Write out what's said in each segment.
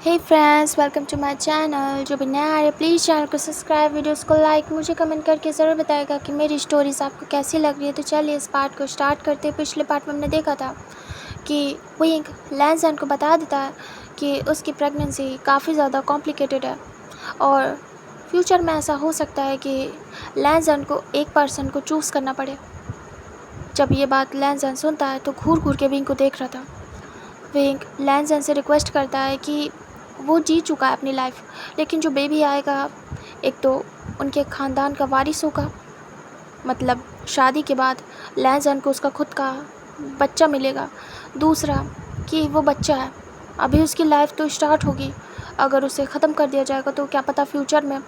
Hey friends, welcome to my channel. जो भी नया आ रहा है प्लीज़ चैनल को सब्सक्राइब, वीडियोस को लाइक, मुझे कमेंट करके ज़रूर बताएगा कि मेरी स्टोरीज़ आपको कैसी लग रही है। तो चलिए इस पार्ट को स्टार्ट करते हैं। पिछले पार्ट में हमने देखा था कि विंग लैंसन को बता देता है कि उसकी प्रेगनेंसी काफ़ी ज़्यादा कॉम्प्लिकेटेड है और फ्यूचर में ऐसा हो सकता है कि लैंसन को एक पर्सन को चूज़ करना पड़े। जब ये बात लैंसन सुनता है तो घूर घूर के विंग को देख रहा था। विंग लैंसन से रिक्वेस्ट करता है कि वो जी चुका है अपनी लाइफ, लेकिन जो बेबी आएगा एक तो उनके ख़ानदान का वारिस होगा, मतलब शादी के बाद लैंसन को उसका खुद का बच्चा मिलेगा। दूसरा कि वो बच्चा है, अभी उसकी लाइफ तो स्टार्ट होगी, अगर उसे ख़त्म कर दिया जाएगा तो क्या पता फ्यूचर में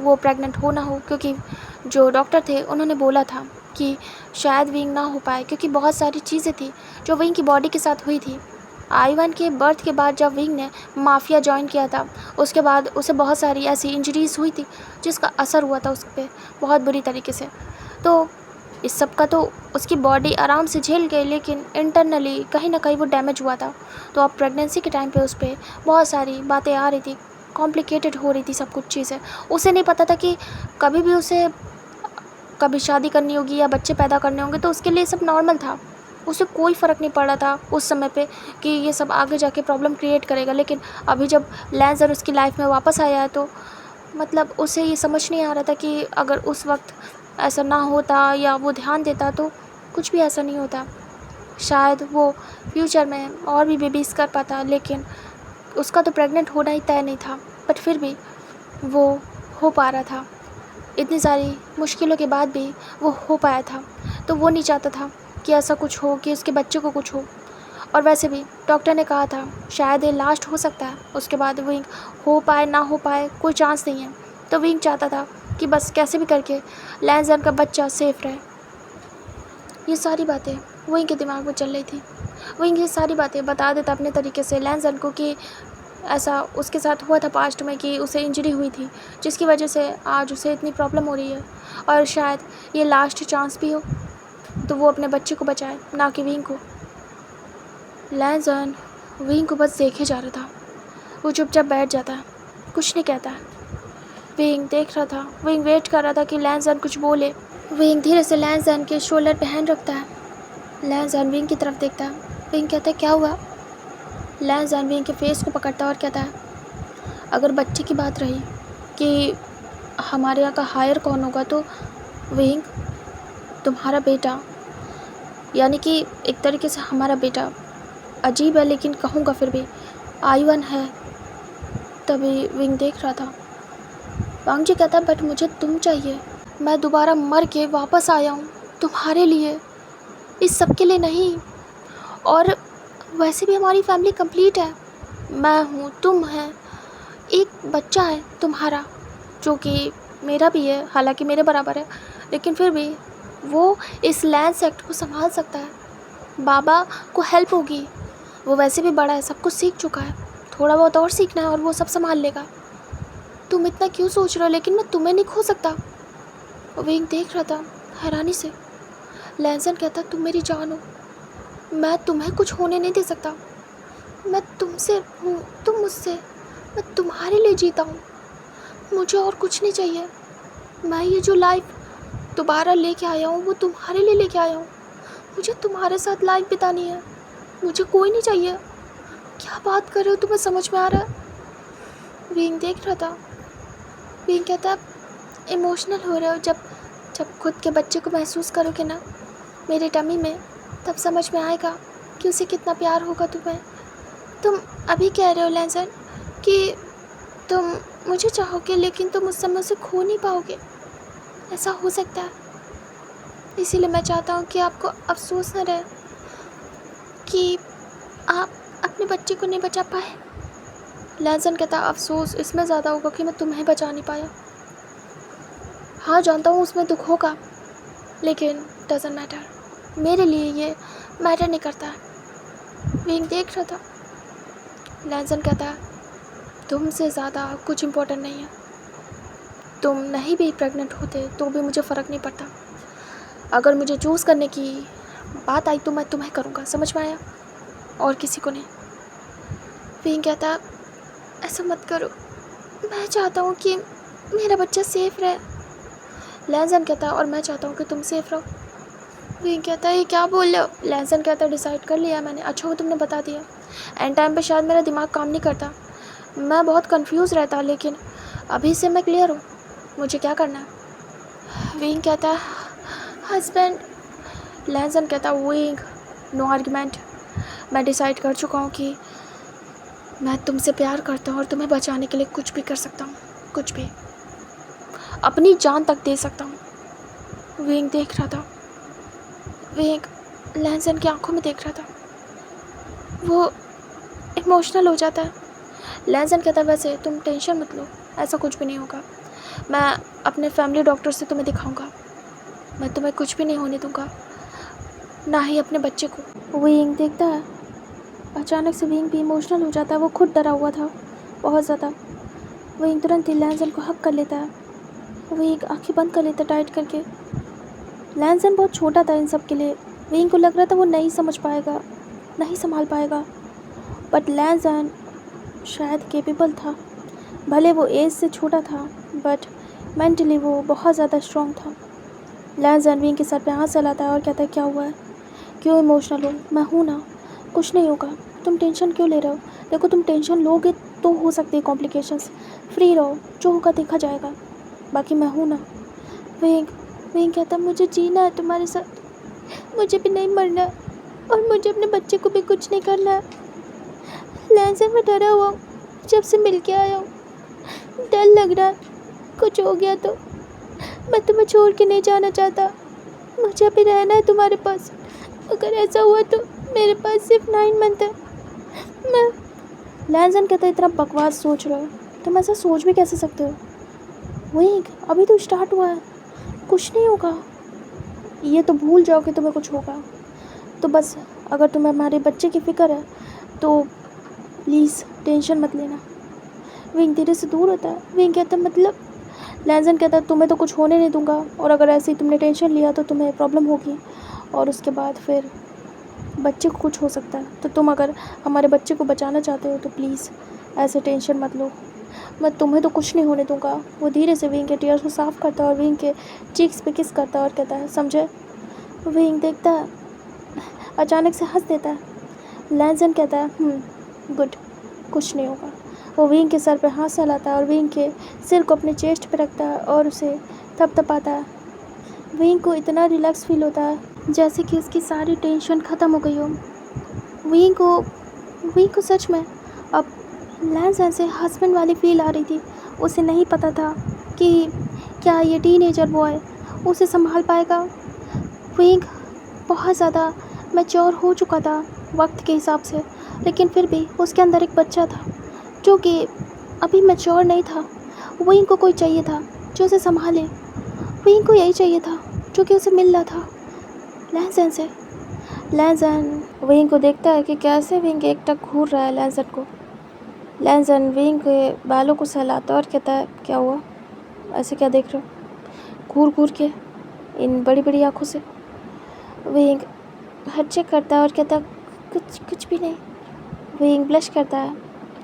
वो प्रेग्नेंट हो ना हो, क्योंकि जो डॉक्टर थे उन्होंने बोला था कि शायद विंग ना हो पाए, क्योंकि बहुत सारी चीज़ें थी जो विंग की बॉडी के साथ हुई थी। आईवन के बर्थ के बाद जब विंग ने माफिया ज्वाइन किया था, उसके बाद उसे बहुत सारी ऐसी इंजरीज़ हुई थी जिसका असर हुआ था उस पर बहुत बुरी तरीके से। तो इस सब का तो उसकी बॉडी आराम से झेल गई, लेकिन इंटरनली कहीं ना कहीं वो डैमेज हुआ था। तो अब प्रेगनेंसी के टाइम पे उस पर बहुत सारी बातें आ रही थी, कॉम्प्लिकेटेड हो रही थी सब कुछ चीज़ें। उसे नहीं पता था कि कभी भी उसे कभी शादी करनी होगी या बच्चे पैदा करने होंगे, तो उसके लिए सब नॉर्मल था। उसे कोई फ़र्क नहीं पड़ रहा था उस समय पे कि ये सब आगे जाके प्रॉब्लम क्रिएट करेगा। लेकिन अभी जब लैंसर उसकी लाइफ में वापस आया है तो मतलब उसे ये समझ नहीं आ रहा था कि अगर उस वक्त ऐसा ना होता या वो ध्यान देता तो कुछ भी ऐसा नहीं होता। शायद वो फ्यूचर में और भी बेबीज़ कर पाता, लेकिन उसका तो प्रेग्नेंट होना ही तय नहीं था। बट फिर भी वो हो पा रहा था, इतनी सारी मुश्किलों के बाद भी वो हो पाया था। तो वो नहीं चाहता था कि ऐसा कुछ हो कि उसके बच्चे को कुछ हो। और वैसे भी डॉक्टर ने कहा था शायद ये लास्ट हो सकता है, उसके बाद विंग हो पाए ना हो पाए कोई चांस नहीं है। तो विंग चाहता था कि बस कैसे भी करके लैंसन का बच्चा सेफ रहे। ये सारी बातें विंग के दिमाग में चल रही थी। विंग ये सारी बातें बता देता अपने तरीके से लैंसन को कि ऐसा उसके साथ हुआ था पास्ट में कि उसे इंजरी हुई थी, जिसकी वजह से आज उसे इतनी प्रॉब्लम हो रही है, और शायद ये लास्ट चांस भी हो तो वो अपने बच्चे को बचाए, ना कि विंग को। लैंसन विंग को बस देखे जा रहा था। वो चुपचाप बैठ जाता है, कुछ नहीं कहता है। विंग देख रहा था, विंग वेट कर रहा था कि लैंसन कुछ बोले। विंग धीरे से लैंसन के शोल्डर पे हैंड रखता है। लैंसन विंग की तरफ देखता है। विंग कहता है क्या हुआ। लैंसन विंग के फेस को पकड़ता है और कहता है अगर बच्चे की बात रही कि हमारे यहाँ का हायर कौन होगा, तो विंग तुम्हारा बेटा, यानी कि एक तरीके से हमारा बेटा। अजीब है लेकिन कहूँगा फिर भी आईवन है। तभी विंग देख रहा था। वांग जी कहता बट मुझे तुम चाहिए, मैं दोबारा मर के वापस आया हूँ तुम्हारे लिए, इस सब के लिए नहीं। और वैसे भी हमारी फैमिली कंप्लीट है, मैं हूँ, तुम है, एक बच्चा है तुम्हारा जो कि मेरा भी है, हालांकि मेरे बराबर है, लेकिन फिर भी वो इस लैंड सेक्ट को संभाल सकता है। बाबा को हेल्प होगी, वो वैसे भी बड़ा है, सब कुछ सीख चुका है, थोड़ा बहुत और सीखना है और वो सब संभाल लेगा। तुम इतना क्यों सोच रहे हो, लेकिन मैं तुम्हें नहीं खो सकता। विंग देख रहा था हैरानी से। लैंसन कहता तुम मेरी जान हो, मैं तुम्हें कुछ होने नहीं दे सकता, मैं तुमसे हूँ, तुम मुझसे, मैं तुम्हारे लिए जीता हूँ, मुझे और कुछ नहीं चाहिए। मैं ये जो लाइफ दोबारा लेके आया हूँ वो तुम्हारे लिए लेके आया हूँ, मुझे तुम्हारे साथ लाइफ बितानी है, मुझे कोई नहीं चाहिए। क्या बात कर रहे हो, तुम्हें समझ में आ रहा है। विंग देख रहा था। विंग कहता है इमोशनल हो रहे हो, जब जब खुद के बच्चे को महसूस करोगे ना मेरे टमी में, तब समझ में आएगा कि उसे कितना प्यार होगा तुम्हें। तुम अभी कह रहे हो लैंसन कि तुम मुझे चाहोगे, लेकिन तुम उस समय उसे खो नहीं पाओगे, ऐसा हो सकता है। इसीलिए मैं चाहता हूँ कि आपको अफसोस न रहे कि आप अपने बच्चे को नहीं बचा पाए। लैंसन कहता अफसोस इसमें ज़्यादा होगा कि मैं तुम्हें बचा नहीं पाया। हाँ जानता हूँ उसमें दुख होगा, लेकिन डजंट मैटर, मेरे लिए ये मैटर नहीं करता है। विंग देख रहा था। लैंसन कहता है तुमसे ज़्यादा कुछ इम्पोर्टेंट नहीं है, तुम नहीं भी प्रेग्नेंट होते तो भी मुझे फ़र्क नहीं पड़ता। अगर मुझे चूज़ करने की बात आई तो मैं तुम्हें करूँगा, समझ में आया, और किसी को नहीं। विंग कहता ऐसा मत करो, मैं चाहता हूँ कि मेरा बच्चा सेफ रहे। लैंसन कहता है और मैं चाहता हूँ कि तुम सेफ रहो। विंग कहता है ये क्या बोल रहे हो? लैंसन कहता है डिसाइड कर लिया मैंने। अच्छा हो तुमने बता दिया, एंड टाइम पे शायद मेरा दिमाग काम नहीं करता, मैं बहुत कंफ्यूज रहता, लेकिन अभी से मैं क्लियर हूँ मुझे क्या करना है। विंग कहता है हस्बैंड। लैंसन कहता है विंग नो आर्ग्यूमेंट, मैं डिसाइड कर चुका हूँ कि मैं तुमसे प्यार करता हूँ और तुम्हें बचाने के लिए कुछ भी कर सकता हूँ, कुछ भी, अपनी जान तक दे सकता हूँ। विंग देख रहा था, विंग लैंसन की आंखों में देख रहा था, वो इमोशनल हो जाता है। लैंसन कहता है वैसे तुम टेंशन मत लो, ऐसा कुछ भी नहीं होगा, मैं अपने फैमिली डॉक्टर से तुम्हें दिखाऊंगा, मैं तुम्हें कुछ भी नहीं होने दूंगा, ना ही अपने बच्चे को। विंग देखता है, अचानक से विंग भी इमोशनल हो जाता है, वो खुद डरा हुआ था बहुत ज़्यादा। विंग तुरंत ही लैंसन को हक कर लेता है, विंग आँखें बंद कर लेता है टाइट करके। लैंसन बहुत छोटा था इन सब के लिए, विंग को लग रहा था वो नहीं समझ पाएगा, नहीं संभाल पाएगा, बट लैंसन शायद केपेबल था। भले वो एज से छोटा था बट मेंटली वो बहुत ज़्यादा स्ट्रॉन्ग था। लैंसन विंग के सर पे हाथ चलाता है और कहता है क्या हुआ है, क्यों इमोशनल हो? मैं हूँ ना, कुछ नहीं होगा, तुम टेंशन क्यों ले रहे हो? देखो तुम टेंशन लोगे तो हो सकती है कॉम्प्लिकेशंस, फ्री रहो, जो होगा देखा जाएगा, बाकी मैं हूँ ना। विंग विंग कहता मुझे जीना है तुम्हारे साथ, मुझे भी नहीं मरना और मुझे अपने बच्चे को भी कुछ नहीं करना है। लैंसन मैं डरा हुआ हूँ, जब से मिल के आया हूँ, डर लग रहा है कुछ हो गया तो। मैं तुम्हें छोड़ के नहीं जाना चाहता, मुझे अभी रहना है तुम्हारे पास, अगर ऐसा हुआ तो मेरे पास सिर्फ 9 मंथ है। मैं लैंसन कहता इतना बकवास सोच रहे हो, तुम ऐसा सोच भी कैसे सकते हो? वही अभी तो स्टार्ट हुआ है, कुछ नहीं होगा, ये तो भूल जाओ कि तुम्हें कुछ होगा। तो बस अगर तुम्हें हमारे बच्चे की फ़िक्र है तो प्लीज़ टेंशन मत लेना। विंग धीरे से दूर होता है। विंग कहता मतलब? लैंसन कहता तुम्हें तो कुछ होने नहीं दूंगा, और अगर ऐसे ही तुमने टेंशन लिया तो तुम्हें प्रॉब्लम होगी और उसके बाद फिर बच्चे को कुछ हो सकता है, तो तुम अगर हमारे बच्चे को बचाना चाहते हो तो प्लीज़ ऐसे टेंशन मत लो, मैं तुम्हें तो कुछ नहीं होने दूंगा। वो धीरे से विंग के टीयर्स को साफ़ करता है और विंग के चीक्स पे किस करता है और कहता है समझे? विंग देखता है, अचानक से हंस देता है। लैंसन कहता है गुड, कुछ नहीं होगा। वो विंग के सर पे हाथ सहलाता है और विंग के सिर को अपने चेस्ट पे रखता है और उसे थपथपाता है। विंग को इतना रिलैक्स फील होता है जैसे कि उसकी सारी टेंशन ख़त्म हो गई हो। विंग को सच में अब लैंसन से हस्बैंड वाली फील आ रही थी। उसे नहीं पता था कि क्या ये टीनेजर बॉय उसे संभाल पाएगा। विंग बहुत ज़्यादा मैच्योर हो चुका था वक्त के हिसाब से, लेकिन फिर भी उसके अंदर एक बच्चा था जो कि अभी मैच्योर नहीं था। विंग को कोई चाहिए था जो उसे संभाले, विंग को यही चाहिए था जो कि उसे मिल रहा था लैंसन से। लैंसन विंग को देखता है कि कैसे विंग एकटक घूर रहा है लैंसन को। लैंसन विंग के बालों को सहलाता और कहता है क्या हुआ, ऐसे क्या देख रहे हो घूर घूर के इन बड़ी बड़ी आँखों से? विंग हट चेक करता है और कहता है कुछ भी नहीं। विंग ब्लश करता है,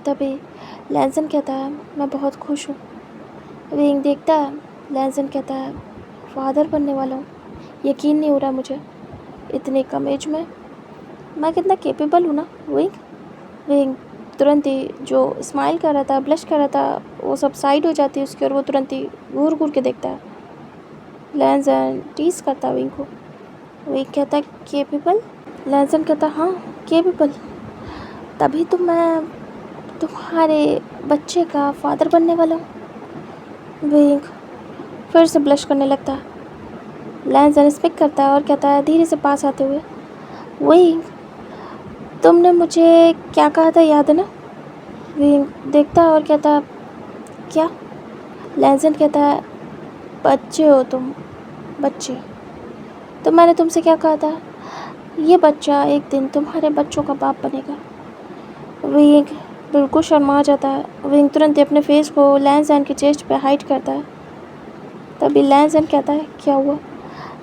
तभी लैंसन कहता है मैं बहुत खुश हूँ। विंग देखता है, लैंसन कहता है फादर बनने वाला हूँ, यकीन नहीं हो रहा मुझे इतने कम एज में, मैं कितना केपेबल हूँ ना। विंग तुरंत ही जो स्माइल कर रहा था, ब्लश कर रहा था, वो सब साइड हो जाती है उसकी और वो तुरंत ही घूर घूर के देखता है। लैंसन टीज करता है विंग को। विंग कहता है केपेबल? लैंसन कहता हाँ केपेबल, तभी तो मैं तुम्हारे बच्चे का फादर बनने वाला हूँ। विंग फिर से ब्लश करने लगता है। लैंसन स्पीक करता है और कहता है धीरे से पास आते हुए, विंग तुमने मुझे क्या कहा था याद है ना? विंग देखता है और कहता है क्या? लैंसन कहता है बच्चे हो तुम, बच्चे। तो मैंने तुमसे क्या कहा था, ये बच्चा एक दिन तुम्हारे बच्चों का बाप बनेगा। विंग बिल्कुल शर्मा जाता है। विंग तुरंत ही अपने फेस को लैंसन के चेस्ट पे हाइड करता है। तभी लैंसन कहता है क्या हुआ,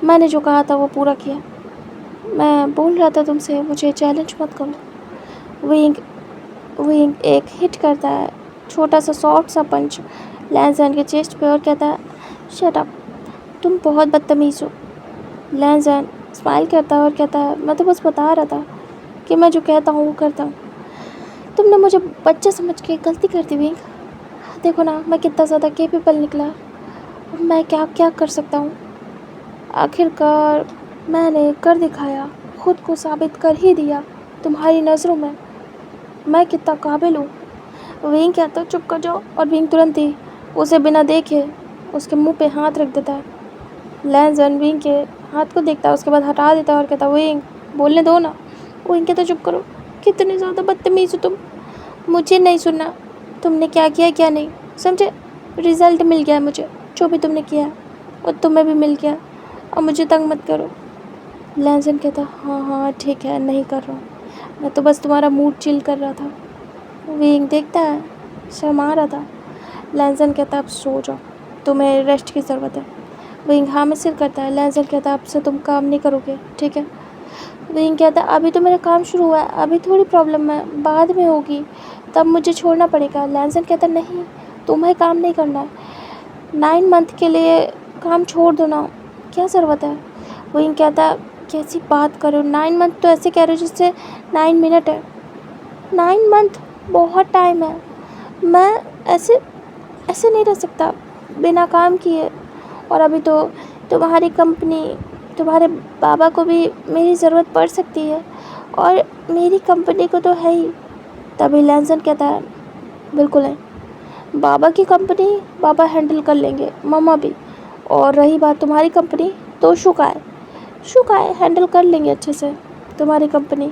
मैंने जो कहा था वो पूरा किया, मैं बोल रहा था तुमसे मुझे चैलेंज मत करो। विंग एक हिट करता है छोटा सा सॉफ्ट सा पंच लैंजन के चेस्ट पे और कहता है शट अप, तुम बहुत बदतमीज़ हो। लैंजन स्माइल करता है और कहता है मैं तो बस बता रहा था कि मैं जो कहता हूँ वो करता हूँ। तुमने मुझे बच्चा समझ के गलती कर दी विंग। देखो ना मैं कितना ज़्यादा केपेबल निकला, मैं क्या क्या कर सकता हूँ। आखिरकार मैंने कर दिखाया, खुद को साबित कर ही दिया तुम्हारी नज़रों में मैं कितना काबिल हूँ। विंग कहता है चुप कर जाओ, और विंग तुरंत ही उसे बिना देखे उसके मुंह पे हाथ रख देता है। लैंजन विंग के हाथ को देखता है, उसके बाद हटा देता है और कहता है विंग बोलने दो ना। विंग कहता चुप करो, कितने ज़्यादा बदतमीज़ हो तुम, मुझे नहीं सुनना तुमने क्या किया क्या नहीं, समझे। रिज़ल्ट मिल गया है मुझे, जो भी तुमने किया और तुम्हें भी मिल गया, और मुझे तंग मत करो। लैंजन कहता हाँ हाँ ठीक है, नहीं कर रहा हूँ, मैं तो बस तुम्हारा मूड चिल कर रहा था। विंग देखता है, शर्मा रहा था। लैंजन कहता अब सो जाओ, तुम्हें रेस्ट की ज़रूरत है। विंग हाँ में सिर करता है। लैंजन कहता अब से तुम काम नहीं करोगे, ठीक है। विंग कहता अभी तो मेरा काम शुरू हुआ है, अभी थोड़ी प्रॉब्लम है, बाद में होगी, तब मुझे छोड़ना पड़ेगा। लैंजन कहता नहीं, तुम्हें काम नहीं करना है, 9 मंथ के लिए काम छोड़ दो ना, क्या ज़रूरत है। विंग कहता कैसी बात करो, 9 मंथ तो ऐसे कह रहे हो जिससे 9 मिनट है। 9 मंथ बहुत टाइम है, मैं ऐसे ऐसे नहीं रह सकता बिना काम किए। और अभी तो तुम्हारी कंपनी, तुम्हारे बाबा को भी मेरी ज़रूरत पड़ सकती है, और मेरी कंपनी को तो है ही। तभी लैंजन कहता है बिल्कुल है, बाबा की कंपनी बाबा हैंडल कर लेंगे, मम्मा भी, और रही बात तुम्हारी कंपनी तो शुकाय हैंडल कर लेंगे अच्छे से तुम्हारी कंपनी।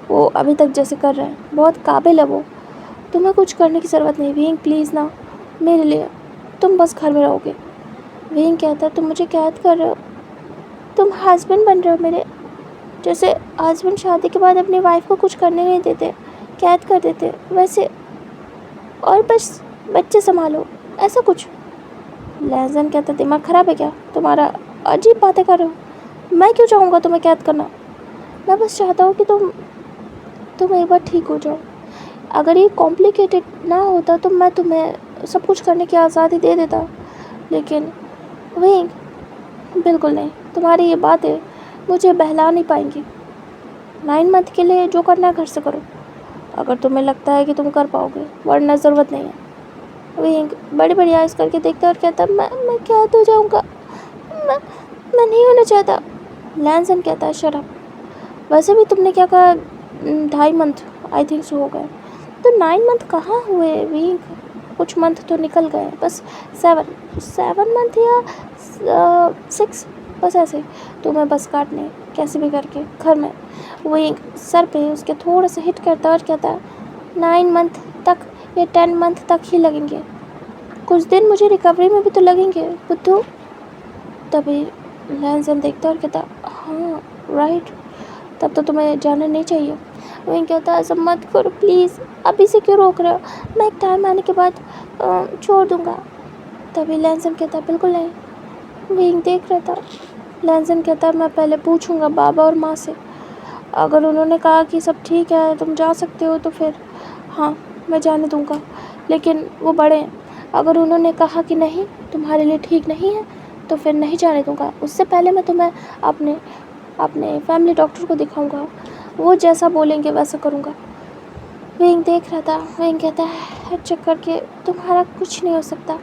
वो अभी तक जैसे कर रहे हैं, बहुत काबिल है वो, तुम्हें कुछ करने की ज़रूरत नहीं। विंग प्लीज़ ना, मेरे लिए तुम बस घर में रहोगे। विंग कहता है तुम मुझे कैद कर रहे हो, तुम हस्बैंड बन रहे हो मेरे, जैसे हस्बैंड शादी के बाद अपनी वाइफ को कुछ करने नहीं देते, कैद कर देते वैसे, और बस बच्चे संभालो, ऐसा कुछ। लैंजन कहता दिमाग ख़राब है क्या तुम्हारा, अजीब बातें कर रहे हो, मैं क्यों चाहूँगा तुम्हें कैद करना, मैं बस चाहता हूँ कि तुम एक बार ठीक हो जाओ। अगर ये कॉम्प्लिकेटेड ना होता तो मैं तुम्हें सब कुछ करने की आज़ादी दे देता, लेकिन विंग बिल्कुल नहीं, तुम्हारी ये बातें मुझे बहला नहीं पाएंगी। 9 मंथ के लिए जो करना है घर से करो, अगर तुम्हें लगता है कि तुम कर पाओगे, वरना ज़रूरत नहीं है। विंग बड़ी बड़ी आइज़ करके देखता है और कहता मैं कैद हो जाऊँगा, मैं नहीं होना चाहता। लैंजन कहता है शट अप, वैसे भी तुमने क्या कहा 2.5 मंथ आई थिंक सो हो गए, तो 9 मंथ कहाँ हुए विंग, कुछ मंथ तो निकल गए, बस 7 मंथ या 6, बस ऐसे तुम्हें बस काटने कैसे भी करके घर में। विंग सर पे उसके थोड़ा सा हिट करता है और कहता है 9 मंथ तक या 10 मंथ तक ही लगेंगे, कुछ दिन मुझे रिकवरी में भी तो लगेंगे बुद्धू। तभी लैंजन देखता है और कहता हाँ राइट, तब तो तुम्हें जाना नहीं चाहिए। विंग कहता है ऐसा मत करो प्लीज़, अभी से क्यों रोक रहे हो, मैं एक टाइम आने के बाद छोड़ दूँगा। तभी लैंजन कहता बिल्कुल नहीं। विंग देख रहा था। लैंजन कहता है मैं पहले पूछूंगा बाबा और माँ से, अगर उन्होंने कहा कि सब ठीक है तुम जा सकते हो तो फिर हाँ मैं जाने दूँगा, लेकिन वो बड़े हैं, अगर उन्होंने कहा कि नहीं तुम्हारे लिए ठीक नहीं है तो फिर नहीं जाने दूँगा। उससे पहले मैं तुम्हें अपने फैमिली डॉक्टर को दिखाऊंगा, वो जैसा बोलेंगे वैसा करूँगा। विंग देख रहा था। विंग कहता है चेक करके तुम्हारा कुछ नहीं हो सकता।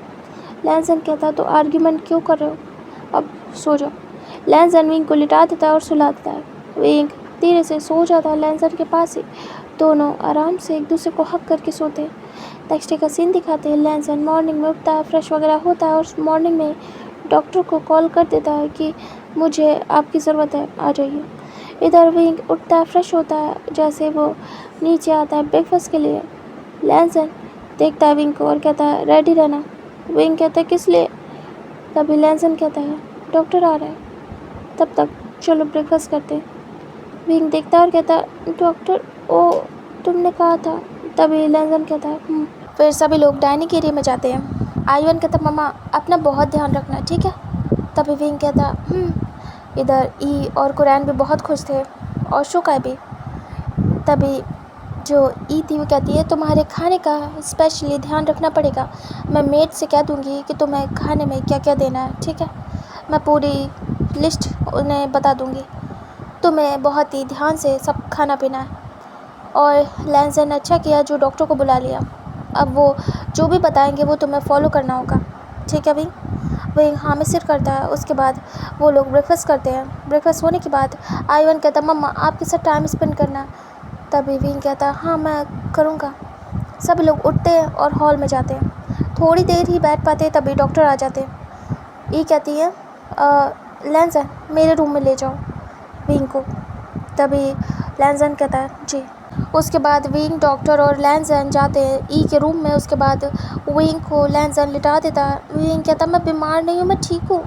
लैंजन कहता तो आर्ग्यूमेंट क्यों कर रहे हो, अब सो जाओ। लैंजन विंग को लिटा देता है और सुला देता है। विंग धीरे से सो जाता है लैंजन के पास ही, दोनों आराम से एक दूसरे को हक करके सोते हैं। नेक्स्ट डे का सीन दिखाते हैं। लैंजन मॉर्निंग में उठता है, फ्रेश वगैरह होता है और मॉर्निंग में डॉक्टर को कॉल कर देता है कि मुझे आपकी ज़रूरत है, आ जाइए। इधर विंग उठता है, फ्रेश होता है, जैसे वो नीचे आता है ब्रेकफास्ट के लिए। लैंजन देखता है विंग को और कहता है रेडी रहना। विंग कहता है किस लिए। तभी लैंजन कहता है डॉक्टर आ रहा है, तब तक चलो ब्रेकफास्ट करते हैं। विंग देखता है और कहता है डॉक्टर, ओ तुमने कहा था। तभी लैंजन कहता है फिर सभी लोग डाइनिंग एरिया में जाते हैं। आयुन कहता मम्मा अपना बहुत ध्यान रखना ठीक है। तभी विंग कहता इधर ई और कुरैन भी बहुत खुश थे और शुकाय भी। तभी जो ई थी वो कहती है तुम्हारे खाने का स्पेशली ध्यान रखना पड़ेगा। मैं मेड से कह दूँगी कि तुम्हें खाने में क्या क्या देना है, ठीक है। मैं पूरी लिस्ट उन्हें बता दूँगी। तुम्हें बहुत ही ध्यान से सब खाना पीना है। और लैंसन ने अच्छा किया जो डॉक्टर को बुला लिया। अब वो जो भी बताएंगे वो तुम्हें फॉलो करना होगा, ठीक है विंग। विंग हाँ में सिर करता है। उसके बाद वो लोग ब्रेकफास्ट करते हैं। ब्रेकफास्ट होने के बाद आइवन कहता मम्मा आपके साथ टाइम स्पेंड करना। तभी विंग कहता हाँ मैं करूँगा। सभी लोग उठते हैं और हॉल में जाते हैं। थोड़ी देर ही बैठ पाते तभी डॉक्टर आ जाते हैं। ये कहती है लैंसन मेरे रूम में ले जाओ विंग को। तभी लैंसन कहता है जी। उसके बाद विंग डॉक्टर और लैंसन जाते हैं ई के रूम में। उसके बाद विंग को लैंसन लिटा देता है। विंग कहता मैं बीमार नहीं हूँ, मैं ठीक हूँ।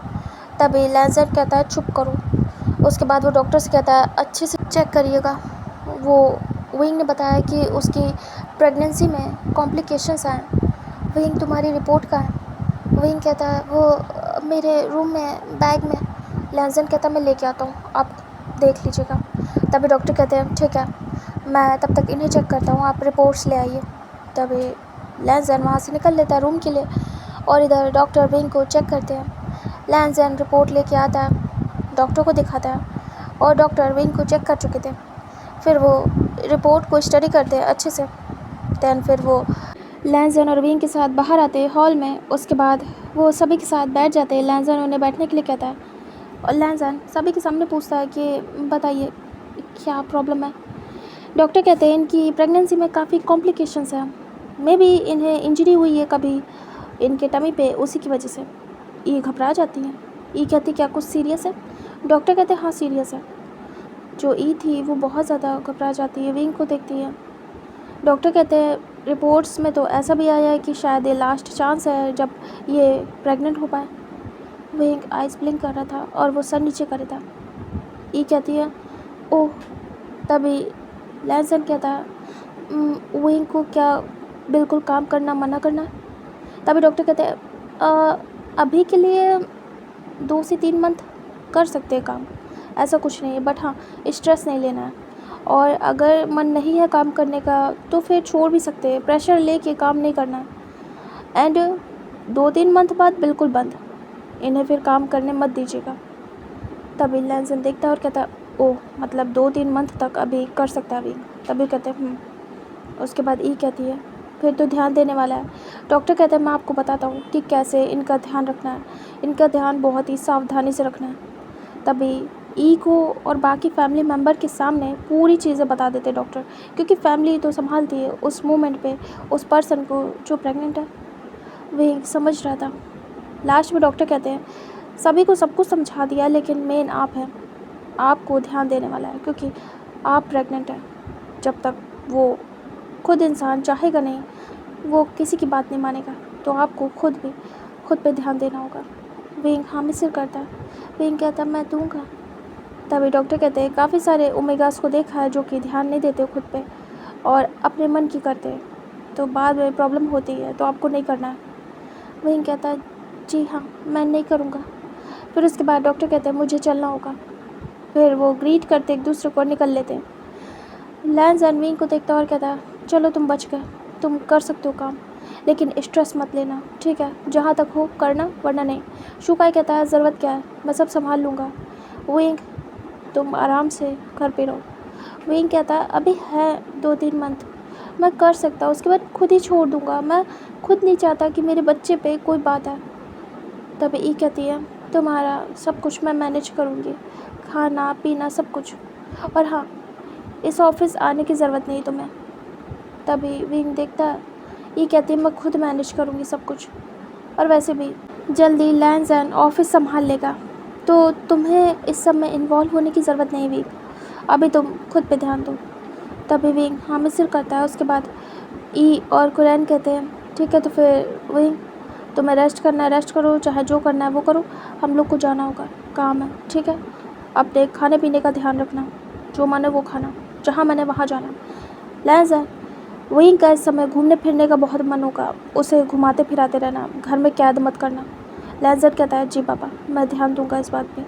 तभी लैंसन कहता है चुप करो। उसके बाद वो डॉक्टर से कहता है अच्छे से चेक करिएगा। वो विंग ने बताया कि उसकी प्रेगनेंसी में कॉम्प्लिकेशंस आए। विंग तुम्हारी रिपोर्ट का है। विंग कहता है वो मेरे रूम में बैग में। लैंसन कहता मैं लेके आता हूँ, आप देख लीजिएगा। तभी डॉक्टर कहते हैं ठीक है, मैं तब तक इन्हें चेक करता हूँ, आप रिपोर्ट्स ले आइए। तभी लैंसन वहाँ से निकल लेता है रूम के लिए और इधर डॉक्टर विंग को चेक करते हैं। लैंसन रिपोर्ट लेके आता है, डॉक्टर को दिखाता है और डॉक्टर विंग को चेक कर चुके थे। फिर वो रिपोर्ट को स्टडी करते हैं अच्छे से। दैन फिर वो लैंसन और विंग के साथ बाहर आते हैं हॉल में। उसके बाद वो सभी के साथ बैठ जाते हैं। लैंसन उन्हें बैठने के लिए कहता है और लैंसन सभी के सामने पूछता है कि बताइए क्या प्रॉब्लम है। डॉक्टर कहते हैं इनकी प्रेगनेंसी में काफ़ी कॉम्प्लिकेशंस हैं। मे बी इन्हें इंजरी हुई है कभी इनके टमी पे, उसी की वजह से ये घबरा जाती हैं। ये कहती क्या कुछ सीरियस है। डॉक्टर कहते हैं हाँ सीरियस है। जो ई थी वो बहुत ज़्यादा घबरा जाती है, विंग को देखती है। डॉक्टर कहते हैं रिपोर्ट्स में तो ऐसा भी आया है कि शायद ये लास्ट चांस है जब ये प्रेग्नेंट हो पाए। विंग आइस ब्लिंक कर रहा था और वो सर नीचे कर रहा था। ई कहती है ओह। तभी लैंसन कहता है विंग को क्या बिल्कुल काम करना मना करना। तभी डॉक्टर कहते हैं अभी के लिए 2 से 3 मंथ कर सकते हैं काम, ऐसा कुछ नहीं है, बट हाँ स्ट्रेस नहीं लेना है। और अगर मन नहीं है काम करने का तो फिर छोड़ भी सकते हैं, प्रेशर लेके काम नहीं करना है। एंड 2-3 मंथ बाद बिल्कुल बंद, इन्हें फिर काम करने मत दीजिएगा। तभी लैंसन देखता है और कहता है ओह मतलब 2-3 मंथ तक अभी कर सकता है अभी। तभी कहते हैं उसके बाद ई कहती है फिर तो ध्यान देने वाला है। डॉक्टर कहता है मैं आपको बताता हूँ कि कैसे इनका ध्यान रखना है। इनका ध्यान बहुत ही सावधानी से रखना है। तभी ई को और बाकी फैमिली मेम्बर के सामने पूरी चीज़ें बता देते डॉक्टर, क्योंकि फैमिली तो संभालती है उस मोमेंट पे उस पर्सन को जो प्रेग्नेंट है। वही समझ रहा था। लास्ट में डॉक्टर कहते हैं सभी को सब कुछ समझा दिया लेकिन मेन आप हैं, आपको ध्यान देने वाला है क्योंकि आप प्रेग्नेंट हैं। जब तक वो खुद इंसान चाहेगा नहीं, वो किसी की बात नहीं मानेगा, तो आपको खुद पे ध्यान देना होगा। विंग हाँ में सिर करता है। विंग कहता है मैं दूंगा। तभी डॉक्टर कहते हैं काफ़ी सारे ओमेगास को देखा है जो कि ध्यान नहीं देते खुद पे और अपने मन की करते हैं, तो बाद में प्रॉब्लम होती है, तो आपको नहीं करना है। विंग कहता है जी हाँ मैं नहीं करूँगा। फिर उसके बाद डॉक्टर कहते हैं मुझे चलना होगा। फिर वो ग्रीट करते एक दूसरे को निकल लेते हैं। लैंसन विंग को देखता और कहता है चलो तुम बच गए, तुम कर सकते हो काम, लेकिन स्ट्रेस मत लेना, ठीक है। जहाँ तक हो करना वरना नहीं। शुकाई कहता है ज़रूरत क्या है, मैं सब संभाल लूँगा। विंग तुम आराम से घर पे रहो। विंग कहता है अभी है 2-3 मंथ, मैं कर सकता हूँ, उसके बाद खुद ही छोड़ दूँगा। मैं खुद नहीं चाहता कि मेरे बच्चे पे कोई बात आए। तभी ई कहती है तुम्हारा सब कुछ मैं मैनेज करूँगी, खाना पीना सब कुछ, और हाँ इस ऑफिस आने की ज़रूरत नहीं तुम्हें। तभी विंग देखता है ये कहती है मैं खुद मैनेज करूँगी सब कुछ, और वैसे भी जल्दी लैंसन ऑफिस संभाल लेगा, तो तुम्हें इस सब में इन्वॉल्व होने की ज़रूरत नहीं विंग, अभी तुम खुद पे ध्यान दो। तभी विंग हाँ में सिर करता है। उसके बाद ई और कुरैन कहते हैं ठीक है तो फिर विंग तुम्हें रेस्ट करना है रेस्ट करो, चाहे जो करना है वो करो, हम लोग को जाना होगा, काम है, ठीक है। अपने खाने पीने का ध्यान रखना, जो मन है वो खाना, जहाँ मन है वहाँ जाना। लैंसन विंग का इस समय घूमने फिरने का बहुत मन होगा, उसे घुमाते फिराते रहना, घर में कैद मत करना। लैंसन कहता है जी पापा मैं ध्यान दूंगा इस बात पे।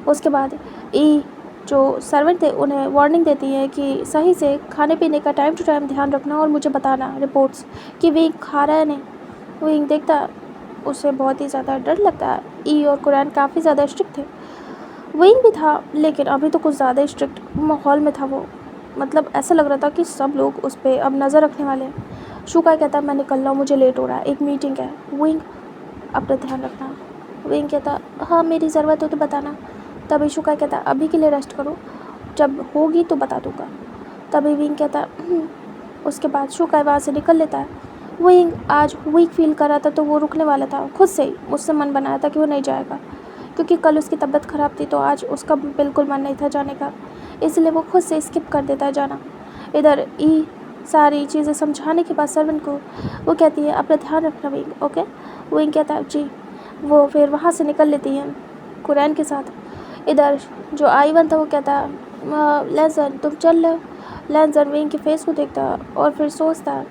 उसके बाद ई जो सर्वेंट थे उन्हें वार्निंग देती है कि सही से खाने पीने का टाइम टू टाइम ध्यान रखना और मुझे बताना रिपोर्ट्स कि विंग खा रहा है नहीं। विंग देखता, उसे बहुत ही ज़्यादा डर लगता है। ई और कुरैन काफ़ी ज़्यादा स्ट्रिक्ट थे। विंग भी था, लेकिन अभी तो कुछ ज़्यादा स्ट्रिक्ट माहौल में था वो। मतलब ऐसा लग रहा था कि सब लोग उस पर अब नज़र रखने वाले हैं। शुका कहता मैं निकल रहा हूँ, मुझे लेट हो रहा है, एक मीटिंग है। विंग अपना ध्यान रखना। विंग कहता हाँ मेरी ज़रूरत हो तो बताना। तभी शुका कहता अभी के लिए रेस्ट करो, जब होगी तो बता दूँगा। तभी विंग कहता उसके बाद शुका वहाँ से निकल लेता है। विंग आज वीक फील कर रहा था तो वो रुकने वाला था। खुद से ही मुझसे मन बनाया था कि वो नहीं जाएगा, क्योंकि कल उसकी तबीयत ख़राब थी तो आज उसका बिल्कुल मन नहीं था जाने का, इसलिए वो खुद से स्किप कर देता है जाना। इधर ई सारी चीज़ें समझाने के बाद सर्वेंट को वो कहती है अपना ध्यान रखना विंग, ओके। विंग कहता है जी। वो फिर वहाँ से निकल लेती है कुरैन के साथ। इधर जो आईवन था वो कहता लैंसन तुम चल रहे हो। लैंसन विंग के फेस को देखता और फिर सोचता है।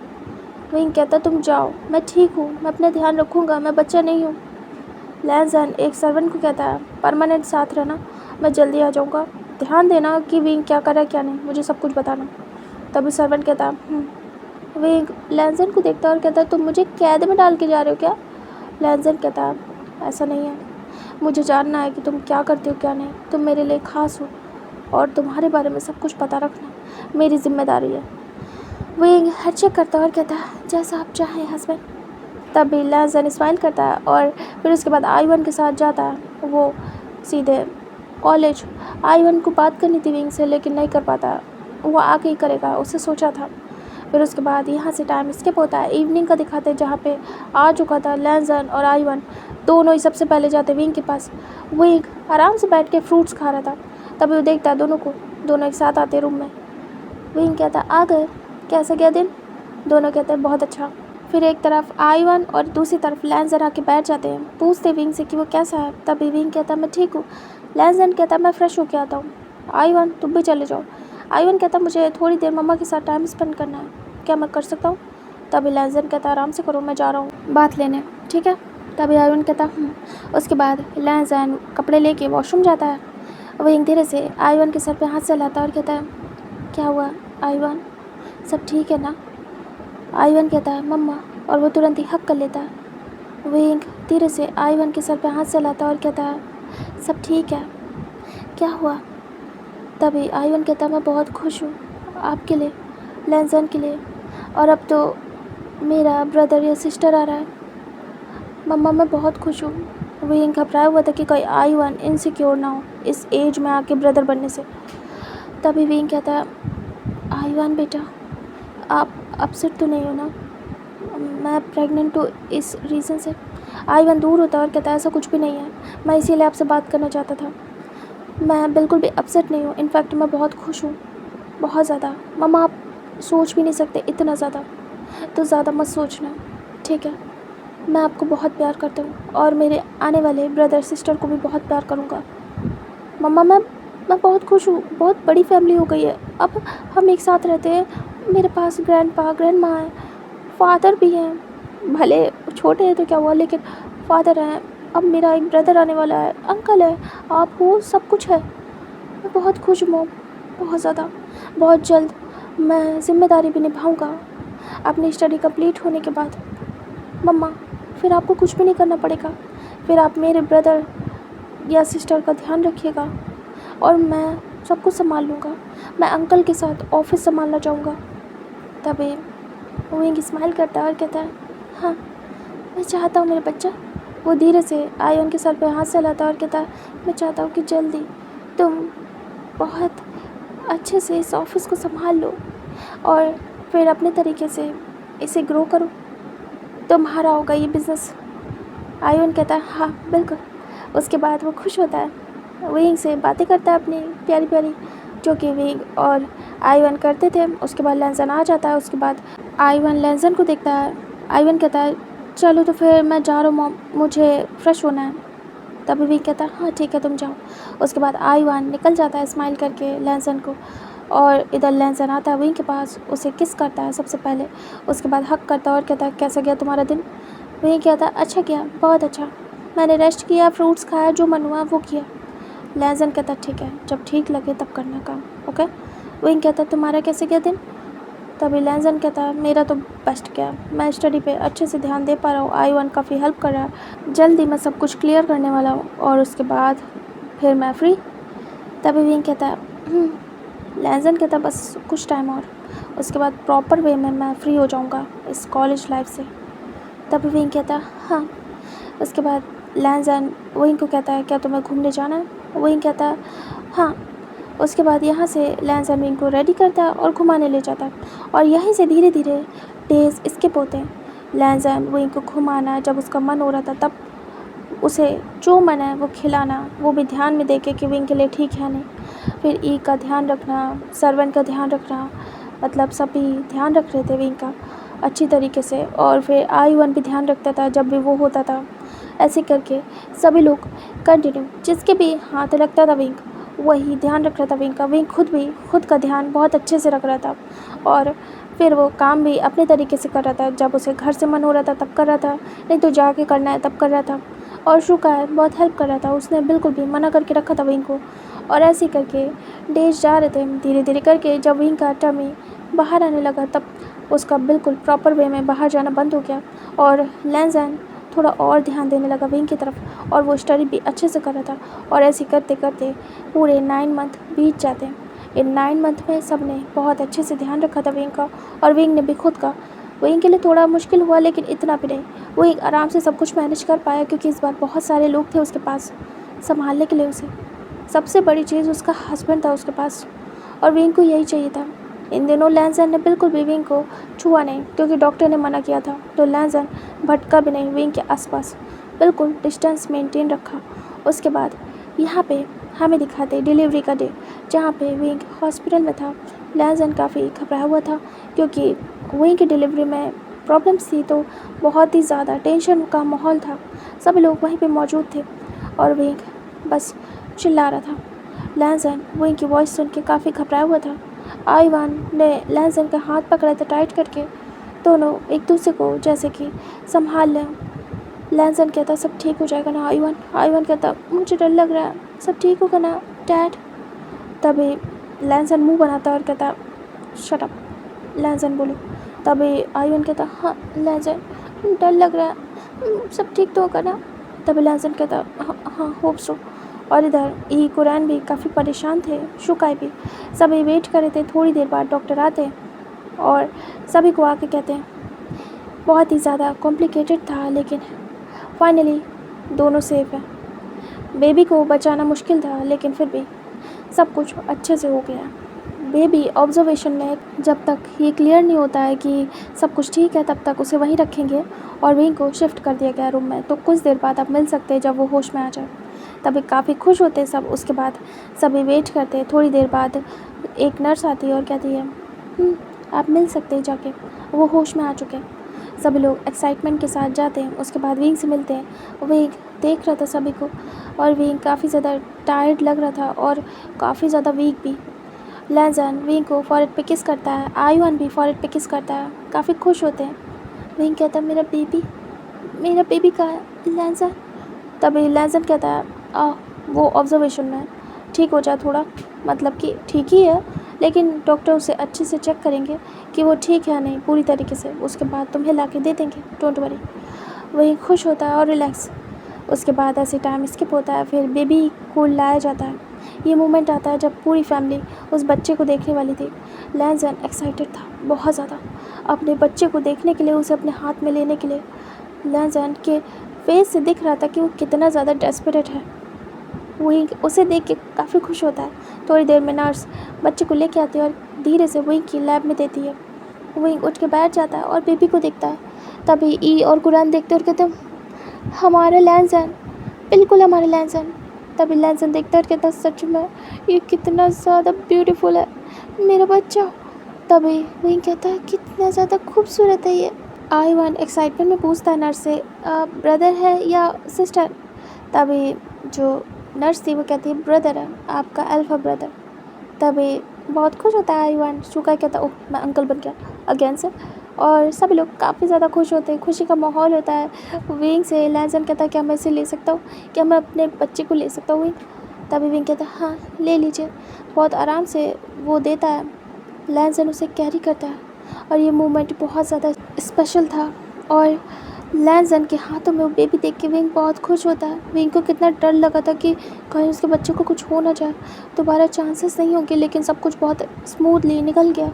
विंग कहता तुम जाओ, मैं ठीक हूँ, मैं अपना ध्यान रखूँगा, मैं बच्चा नहीं हूँ। लैंसन एक सर्वेंट को कहता है परमानेंट साथ रहना, मैं जल्दी आ जाऊँगा, ध्यान देना कि विंग क्या कर रहा है क्या नहीं, मुझे सब कुछ बताना। तभी सर्वेंट कहता विंग लैंसन को देखता और कहता तुम मुझे कैद में डाल के जा रहे हो क्या। लैंसन कहता ऐसा नहीं है, मुझे जानना है कि तुम क्या करते हो क्या नहीं, तुम मेरे लिए ख़ास हो और तुम्हारे बारे में सब कुछ पता रखना मेरी जिम्मेदारी है। विंग हेड चेक करता और कहता है जैसा आप चाहें हस्बैंड। तभी लैंसन स्माइल करता है और फिर उसके बाद आईवन के साथ जाता है वो सीधे कॉलेज। आईवन को बात करनी थी विंग से, लेकिन नहीं कर पाता, वो आके ही करेगा, उससे सोचा था। फिर उसके बाद यहाँ से टाइम स्किप होता है, इवनिंग का दिखाते हैं जहाँ पे आ चुका था लैंसन और आईवन दोनों ही सबसे पहले जाते विंग के पास। विंग आराम से बैठ के फ्रूट्स खा रहा था। तभी वो देखता है दोनों एक साथ आते रूम में। विंग कहता आ गए, कैसा गया दिन। दोनों कहते हैं बहुत अच्छा। फिर एक तरफ आईवन और दूसरी तरफ लैंसन आके बैठ जाते हैं, पूछते विंग से कि वो कैसा है। तभी विंग कहता मैं ठीक हूँ। लैंसन कहता मैं फ्रेश होके आता हूँ। आईवन तुम भी चले जाओ। आईवन कहता मुझे थोड़ी देर मम्मा के साथ टाइम स्पेंड करना है, क्या मैं कर सकता हूँ। तभी लैंसन कहता आराम से करो, मैं जा रहा हूँ बात लेने, ठीक है। तभी आईवन कहता उसके बाद लैंसन कपड़े लेके वॉशरूम जाता है। विंग धीरे से आईवन के सर पे हाथ चलाता और कहता है क्या हुआ आईवन, सब ठीक है ना। आईवन कहता है मम्मा, और वो तुरंत ही हक कर लेता है। विंग धीरे से आईवन के सर पे हाथ चलाता और कहता है सब ठीक है, क्या हुआ। तभी आईवन कहता है मैं बहुत खुश हूँ आपके लिए, लैंसन के लिए, और अब तो मेरा ब्रदर या सिस्टर आ रहा है। मम्मा मैं बहुत खुश हूँ। विंग घबराया हुआ था कि कोई आईवन इनसिक्योर ना हो इस एज में आके ब्रदर बनने से। तभी विंग कहता है आईवन बेटा, आप अपसेट तो नहीं हो ना, मैं प्रेग्नेंट हूँ इस रीज़न से। आईवन दूर होता और कहता है ऐसा कुछ भी नहीं है, मैं इसीलिए आपसे बात करना चाहता था। मैं बिल्कुल भी अपसेट नहीं हूँ, इनफैक्ट मैं बहुत खुश हूँ, बहुत ज़्यादा। मम्मा आप सोच भी नहीं सकते इतना ज़्यादा, तो ज़्यादा मत सोचना, ठीक है। मैं आपको बहुत प्यार करता हूँ और मेरे आने वाले ब्रदर सिस्टर को भी बहुत प्यार करूँगा। मम्मा मैं बहुत खुश हूँ, बहुत बड़ी फैमिली हो गई है, अब हम एक साथ रहते हैं, मेरे पास ग्रैंडपा ग्रैंड माँ है, फादर भी हैं, भले छोटे हैं तो क्या हुआ, लेकिन फादर हैं, अब मेरा एक ब्रदर आने वाला है, अंकल है, आप हो, सब कुछ है। मैं बहुत खुश हूँ मॉम, बहुत ज़्यादा। बहुत जल्द मैं ज़िम्मेदारी भी निभाऊँगा अपनी स्टडी कंप्लीट होने के बाद। मम्मा फिर आपको कुछ भी नहीं करना पड़ेगा, फिर आप मेरे ब्रदर या सिस्टर का ध्यान रखिएगा और मैं सब कुछ संभाल लूँगा। मैं अंकल के साथ ऑफिस संभालना चाहूँगा। तभी विंग स्माइल करता है और कहता है हाँ मैं चाहता हूँ मेरे बच्चा। वो धीरे से आयन के सर पे हाथ सहलाता है और कहता है मैं चाहता हूँ कि जल्दी तुम बहुत अच्छे से इस ऑफिस को संभाल लो और फिर अपने तरीके से इसे ग्रो करो, तुम्हारा होगा ये बिज़नेस। आयन कहता है हाँ बिल्कुल। उसके बाद वो खुश होता है, विंग से बातें करता है अपनी प्यारी प्यारी, जो कि विंग और आयन करते थे। उसके बाद लैंसन आ जाता है। उसके बाद आयन लैंसन को देखता है। आयन कहता है चलो तो फिर मैं जा रहा हूँ मॉम, मुझे फ्रेश होना है। तभी विंग कहता है हाँ ठीक है तुम जाओ। उसके बाद आयन निकल जाता है स्माइल करके लैंसन को, और इधर लैंसन आता है विंग के पास, उसे किस करता है सबसे पहले। उसके बाद हक करता है और कहता है कैसा गया तुम्हारा दिन। विंग कहता है अच्छा गया, बहुत अच्छा, मैंने रेस्ट किया, फ्रूट्स खाया, जो मन हुआ वो किया। लैजन कहता ठीक है, जब ठीक लगे तब करना काम, ओके। विंग कहता तुम्हारा कैसे गया दिन? तभी लैजन कहता मेरा तो बेस्ट गया, मैं स्टडी पे अच्छे से ध्यान दे पा रहा हूँ, आई1 काफ़ी हेल्प कर रहा है, जल्दी मैं सब कुछ क्लियर करने वाला हूँ और उसके बाद फिर मैं फ्री। तभी विंग कहता लैजन कहता बस कुछ टाइम और, उसके बाद प्रॉपर वे में मैं फ्री हो जाऊँगा इस कॉलेज लाइफ से। तभी विंग कहता हाँ। उसके बाद लैजन विंग को कहता है क्या तुम्हें घूमने जाना है? विंग कहता है हाँ। उसके बाद यहाँ से लैजन विंग को रेडी करता है और घुमाने ले जाता है और यहीं से धीरे धीरे डेज स्किप होते हैं। लैजन विंग को घुमाना, जब उसका मन हो रहा था तब उसे जो मन है वो खिलाना, वो भी ध्यान में देके कि विंग के लिए ठीक है नहीं। फिर ई का ध्यान रखना, सर्वेंट का ध्यान रखना, मतलब सभी ध्यान रख रहे थे विंग का अच्छी तरीके से। और फिर आई1 भी ध्यान रखता था जब भी वो होता था। ऐसे करके सभी लोग कंटिन्यू, जिसके भी हाथ लगता था विंग वही ध्यान रख रहा था विंग का। विंग खुद भी खुद का ध्यान बहुत अच्छे से रख रहा था और फिर वो काम भी अपने तरीके से कर रहा था। जब उसे घर से मन हो रहा था तब कर रहा था, नहीं तो जाके करना है तब कर रहा था। और शुका बहुत हेल्प कर रहा था, उसने बिल्कुल भी मना करके रखा था विंग को। और ऐसे करके डेज जा रहे थे धीरे धीरे करके। जब विंग का टमी बाहर आने लगा तब उसका बिल्कुल प्रॉपर वे में बाहर जाना बंद हो गया और लैजन थोड़ा और ध्यान देने लगा विंग की तरफ और वो स्टडी भी अच्छे से कर रहा था। और ऐसे करते करते पूरे 9 मंथ बीत जाते हैं। इन 9 मंथ में सब ने बहुत अच्छे से ध्यान रखा था विंग का और विंग ने भी खुद का। विंग के लिए थोड़ा मुश्किल हुआ लेकिन इतना भी नहीं, वो एक आराम से सब कुछ मैनेज कर पाया क्योंकि इस बार बहुत सारे लोग थे उसके पास संभालने के लिए उसे। सबसे बड़ी चीज़ उसका हस्बैंड था उसके पास और विंग को यही चाहिए था। इन दिनों लैजन ने बिल्कुल भी विंग को छुआ नहीं क्योंकि डॉक्टर ने मना किया था, तो लैजन भटका भी नहीं विंग के आसपास, बिल्कुल डिस्टेंस मेंटेन रखा। उसके बाद यहाँ पे हमें दिखाते डिलीवरी का डे, जहाँ पे विंग हॉस्पिटल में था। लैजन काफ़ी घबराया हुआ था क्योंकि विंग की डिलीवरी में प्रॉब्लम्स थी, तो बहुत ही ज़्यादा टेंशन का माहौल था। सभी लोग वहीं पे मौजूद थे और विंग बस चिल्ला रहा था। लैजन विंग की वॉइस सुन के काफ़ी घबराया हुआ था। आई1 ने लैजन का हाथ पकड़ा था टाइट करके, दोनों एक दूसरे को जैसे कि संभाल लें। लैजन कहता सब ठीक हो जाएगा ना आई1? आई1 कहता मुझे डर लग रहा है, सब ठीक होगा ना डैड? तभी लैजन मुंह बनाता और कहता शट अप लैजन बोलो। तभी आई1 कहता हाँ लैजन डर लग रहा है, सब ठीक तो होगा ना? तभी लैजन कहता हाँ होप सो। और इधर ई कुरैन भी काफ़ी परेशान थे, शुकाई भी। सभी वेट कर रहे थे, थोड़ी देर बाद डॉक्टर आते हैं और सभी को आके कहते हैं बहुत ही ज़्यादा कॉम्प्लिकेटेड था लेकिन फाइनली दोनों सेफ हैं। बेबी को बचाना मुश्किल था लेकिन फिर भी सब कुछ अच्छे से हो गया। बेबी ऑब्जर्वेशन में, जब तक ये क्लियर नहीं होता है कि सब कुछ ठीक है तब तक उसे वहीं रखेंगे और विंग को शिफ्ट कर दिया गया रूम में। तो कुछ देर बाद आप मिल सकते हैं जब वो होश में आ जाए। तभी काफ़ी खुश होते सब। उसके बाद सभी वेट करते। थोड़ी देर बाद एक नर्स आती है और कहती है आप मिल सकते हैं जाके, वो होश में आ चुके हैं। सभी लोग एक्साइटमेंट के साथ जाते हैं। उसके बाद विंग से मिलते हैं। विंग देख रहा था सभी को और विंग काफ़ी ज़्यादा टायर्ड लग रहा था और काफ़ी ज़्यादा वीक भी। लैजन विंग को फॉरहेड पे किस करता है, आई1 भी फॉरहेड पे किस करता है, काफ़ी खुश होते हैं। विंग कहता है मेरा बेबी कहाँ है लैजन? तभी लैजन कहता है वो ऑब्जर्वेशन में, ठीक हो जाए थोड़ा, मतलब कि ठीक ही है लेकिन डॉक्टर उसे अच्छे से चेक करेंगे कि वो ठीक है नहीं पूरी तरीके से, उसके बाद तुम्हें ला के दे देंगे, डोंट वरी। वही खुश होता है और रिलैक्स। उसके बाद ऐसे टाइम स्किप होता है। फिर बेबी को लाया जाता है। ये मोमेंट आता है जब पूरी फैमिली उस बच्चे को देखने वाली थी। लैजन एक्साइटेड था बहुत ज़्यादा अपने बच्चे को देखने के लिए, उसे अपने हाथ में लेने के लिए। लैजन के फेस से दिख रहा था कि वो कितना ज़्यादा डेस्परेट है। वही उसे देख के काफ़ी खुश होता है। थोड़ी देर में नर्स बच्चे को लेके आती है और धीरे से वही की लैब में देती है। वही उठ के बैठ जाता है और बेबी को देखता है। तभी ई और कुरान देखते और कहते हैं हमारा लैजन, बिल्कुल हमारा लैजन। तभी लैजन देखता है और कहता है सच में ये कितना ज़्यादा ब्यूटीफुल है मेरा बच्चा। तभी वही कहता है कितना ज़्यादा खूबसूरत है ये। आई1 एक्साइटमेंट में पूछता है नर्स से ब्रदर है या सिस्टर? तभी जो नर्स थी वो कहती है ब्रदर है, आपका अल्फा ब्रदर। तभी बहुत खुश होता है आई1। शुका कहता ओह मैं अंकल बन गया अगेन से। और सभी लोग काफ़ी ज़्यादा खुश होते हैं, खुशी का माहौल होता है। विंग से लैजन कहता है क्या मैं इसे ले सकता हूँ, क्या मैं अपने बच्चे को ले सकता हूँ विंग? तभी विंग कहता है हाँ ले लीजिए। बहुत आराम से वो देता है, लैंसन उसे कैरी करता है और ये मोमेंट बहुत ज़्यादा स्पेशल था। और लैंसन के हाथों में वो बेबी देख के विंग बहुत खुश होता है। विंग को कितना डर लगा था कि कहीं उसके बच्चे को कुछ हो ना जाए, दोबारा चांसेस नहीं होंगे, लेकिन सब कुछ बहुत स्मूथली निकल गया।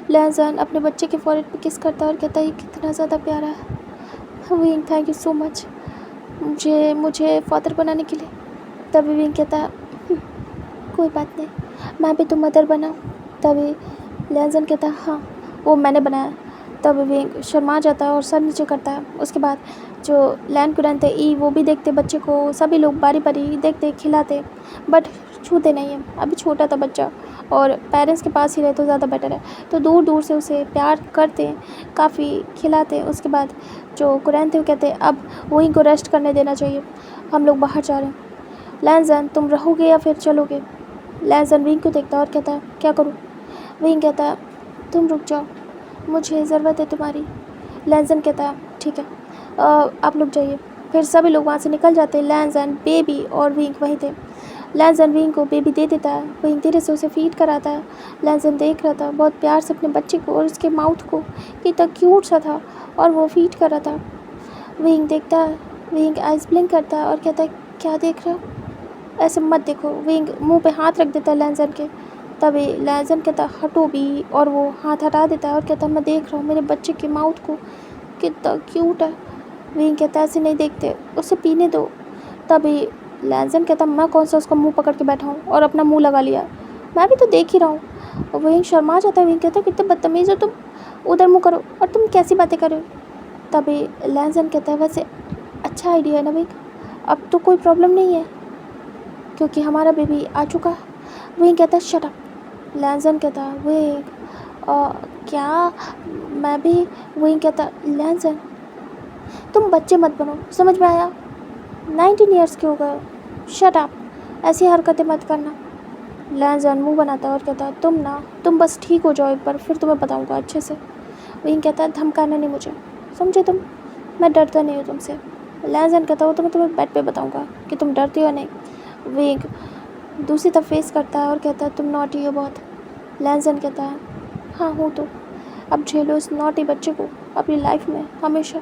लैंसन अपने बच्चे के फॉरहेड पे किस करता है और कहता है ये कितना ज़्यादा प्यारा है। Wing thank you so much मुझे फादर बनाने के लिए। तभी विंग कहता है कोई बात नहीं, मैं भी तो मदर बनाऊँ। तभी लैंसन कहता है हाँ वो मैंने बनाया। तब विंग शर्मा जाता है और सर नीचे करता है। उसके बाद जो लैन कुरन थे ई वो भी देखते बच्चे को, सभी लोग बारी बारी देखते खिलाते, बट छूते नहीं हैं, अभी छोटा था बच्चा और पेरेंट्स के पास ही रहे तो ज़्यादा बेटर है। तो दूर दूर से उसे प्यार करते, काफ़ी खिलाते। उसके बाद जो कुरैन थे वो कहते अब वहीं को रेस्ट करने देना चाहिए, हम लोग बाहर जा रहे हैं। लैंसन तुम रहोगे या फिर चलोगे? लैंसन विंग को देखता है और कहता है क्या करूँ? विंग कहता है तुम रुक जाओ, मुझे ज़रूरत है तुम्हारी। लैंसन कहता है ठीक है आप लोग जाइए। फिर सभी लोग वहाँ से निकल जाते हैं। लैंसन, बेबी और विंग वहीं थे। लैंसन विंग को बेबी दे देता है, विंग धीरे से उसे फीड कराता है। लैंसन देख रहा था बहुत प्यार से अपने बच्चे को और उसके माउथ को, कितना क्यूट सा था और वो फीड कर रहा था। विंग देखता है, विंग आइस ब्लिंक करता है और कहता है क्या देख रहे हो, ऐसे मत देखो। विंग मुंह पे हाथ रख देता है लैंसन के। तभी लैंसन कहता है हटो भी, और वो हाथ हटा देता है और कहता है मैं देख रहा हूँ मेरे बच्चे के माउथ को, कितना क्यूट है। विंग कहता है ऐसे नहीं देखते, उसे पीने दो। तभी लैंसन कहता मैं कौन सा उसका मुंह पकड़ के बैठा हूँ और अपना मुंह लगा लिया, मैं भी तो देख ही रहा हूँ। विंग शर्मा जाता है। विंग कहता है कितने बदतमीज़ हो तुम, उधर मुँह करो, और तुम कैसी बातें कर रहे हो। तभी लैंसन कहता है वैसे अच्छा आइडिया है ना विंग, अब तो कोई प्रॉब्लम नहीं है क्योंकि हमारा बेबी आ चुका है। विंग कहता है शट अप। लैंसन कहता है विंग क्या मैं भी। विंग कहता लैंसन तुम बच्चे मत बनो, समझ में आया? 19 ईयर्स के हो गए, शट अप, ऐसी हरकतें मत करना। लैंसन मुंह बनाता है और कहता है तुम बस ठीक हो जाओ एक बार, फिर तुम्हें बताऊंगा अच्छे से। विंग कहता है धमकाना नहीं मुझे, समझे तुम, मैं डरता नहीं हूँ तुमसे। लैंसन कहता है वो तो मैं तुम्हें बेड पे बताऊंगा कि तुम डरती हो नहीं। विंग दूसरी तरफ फेस करता है और कहता है तुम नॉटी हो बहुत। लैंसन कहता है हाँ हूँ तो, अब झेलो इस नॉटी बच्चे को अपनी लाइफ में हमेशा।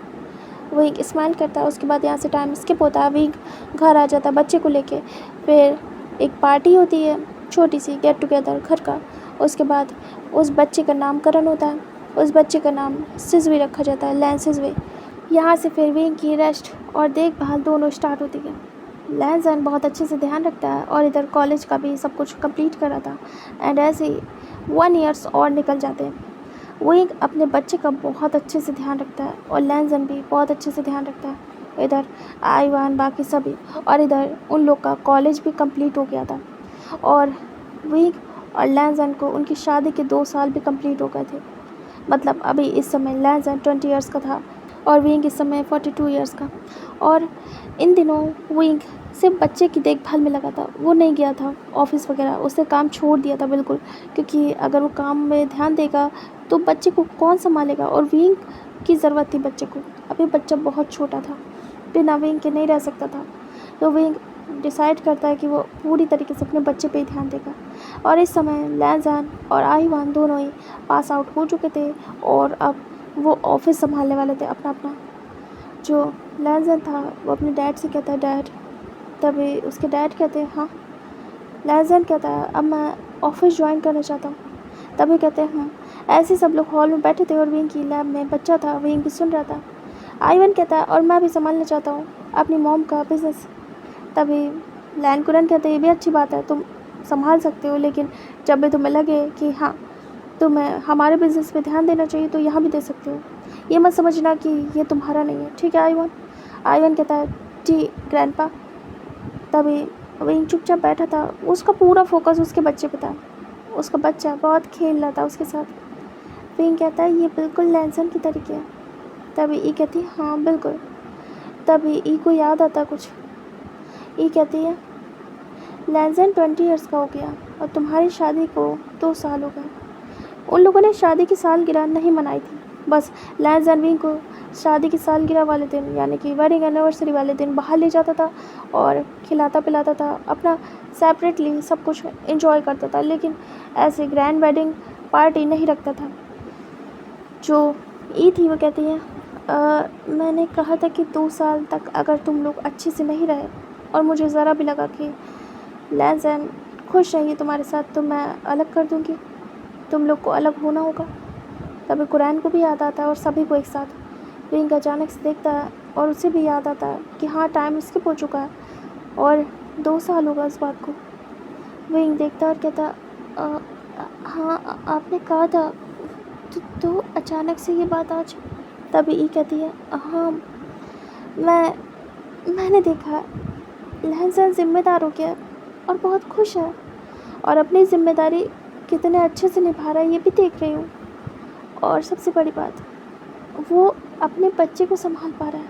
विंग स्माइल करता है। उसके बाद यहाँ से टाइम स्किप होता है, विंग घर आ जाता है बच्चे को लेके। फिर एक पार्टी होती है छोटी सी, गेट टुगेदर घर का। उसके बाद उस बच्चे का नामकरण होता है, उस बच्चे का नाम सिजवी रखा जाता है, लैन सिजवी। यहाँ से फिर विंग की रेस्ट और देखभाल दोनों स्टार्ट होती है। लैंसन बहुत अच्छे से ध्यान रखता है और इधर कॉलेज का भी सब कुछ कंप्लीट कर रहा था। एंड ऐसे ही 1 ईयर्स और निकल जाते हैं। विंग अपने बच्चे का बहुत अच्छे से ध्यान रखता है और लैंसन भी बहुत अच्छे से ध्यान रखता है। इधर आईवान बाकी सभी, और इधर उन लोग का कॉलेज भी कंप्लीट हो गया था और विंग और लैंसन को उनकी शादी के 2 साल भी कंप्लीट हो गए थे। मतलब अभी इस समय लैंसन 20 ईयर्स का था और विंग इस समय 42 ईयर्स का। और इन दिनों विंग सिर्फ बच्चे की देखभाल में लगा था, वो नहीं गया था ऑफिस वगैरह, उसने काम छोड़ दिया था बिल्कुल, क्योंकि अगर वो काम में ध्यान देगा तो बच्चे को कौन संभालेगा, और विंग की ज़रूरत थी बच्चे को। अभी बच्चा बहुत छोटा था, बिना विंग के नहीं रह सकता था। तो विंग डिसाइड करता है कि वो पूरी तरीके से अपने बच्चे पे ही ध्यान देगा। और इस समय लैंसन और आईवान दोनों ही पास आउट हो चुके थे और अब वो ऑफिस संभालने वाले थे अपना अपना। जो लैंसन था वो अपने डैड से कहता है डैड। तभी उसके डैड कहते हैं हाँ। लैंसन कहता है अब मैं ऑफिस ज्वाइन करना चाहता हूँ। तभी कहते हैं हाँ। ऐसे सब लोग हॉल में बैठे थे और विंग की लैब में बच्चा था, विंग भी सुन रहा था। आईवन कहता है और मैं भी संभालना चाहता हूँ अपनी मॉम का बिज़नेस। तभी लैन कुरन कहते हैं ये भी अच्छी बात है, तुम संभाल सकते हो, लेकिन जब भी तुम्हें लगे कि हाँ तुम्हें हमारे बिज़नेस पे ध्यान देना चाहिए तो यहाँ भी दे सकते हो, ये मत समझना कि ये तुम्हारा नहीं है, ठीक है आईवन? आईवन कहता है जी ग्रैंडपा। तभी विंग चुपचाप बैठा था, उसका पूरा फोकस उसके बच्चे पे था, उसका बच्चा बहुत खेल रहा था उसके साथ। विंग कहता है ये बिल्कुल लैंसन की तरीके है। तभी ई कहती है हाँ बिल्कुल। तभी ई को याद आता कुछ। ई कहती है लैंसन 20 ईयर्स का हो गया और तुम्हारी शादी को 2 साल हो गए। उन लोगों ने शादी की सालगिरह नहीं मनाई थी, बस लैंसन विंग को शादी की सालगिरह वाले दिन यानी कि वेडिंग एनिवर्सरी वाले दिन बाहर ले जाता था और खिलाता पिलाता था, अपना सेपरेटली सब कुछ एंजॉय करता था, लेकिन ऐसे ग्रैंड वेडिंग पार्टी नहीं रखता था। जो ई थी वो कहती है, मैंने कहा था कि 2 साल तक अगर तुम लोग अच्छे से नहीं रहे और मुझे ज़रा भी लगा कि लैंसन खुश रहेंगे तुम्हारे साथ तो मैं अलग कर दूँगी, तुम लोग को अलग होना होगा। तभी कुरैन को भी याद आता है और सभी को एक साथ। विंग अचानक से देखता है और उसे भी याद आता है कि हाँ, टाइम स्किप हो चुका है और 2 साल होगा इस बात को। विंग देखता और कहता, हाँ आपने कहा था तो अचानक से ये बात आज। तभी ई कहती है, हाँ मैंने देखा लहसन ज़िम्मेदार हो गया और बहुत खुश है और अपनी ज़िम्मेदारी कितने अच्छे से निभा रहा है ये भी देख रही हूँ। और सबसे बड़ी बात, वो अपने बच्चे को संभाल पा रहा है,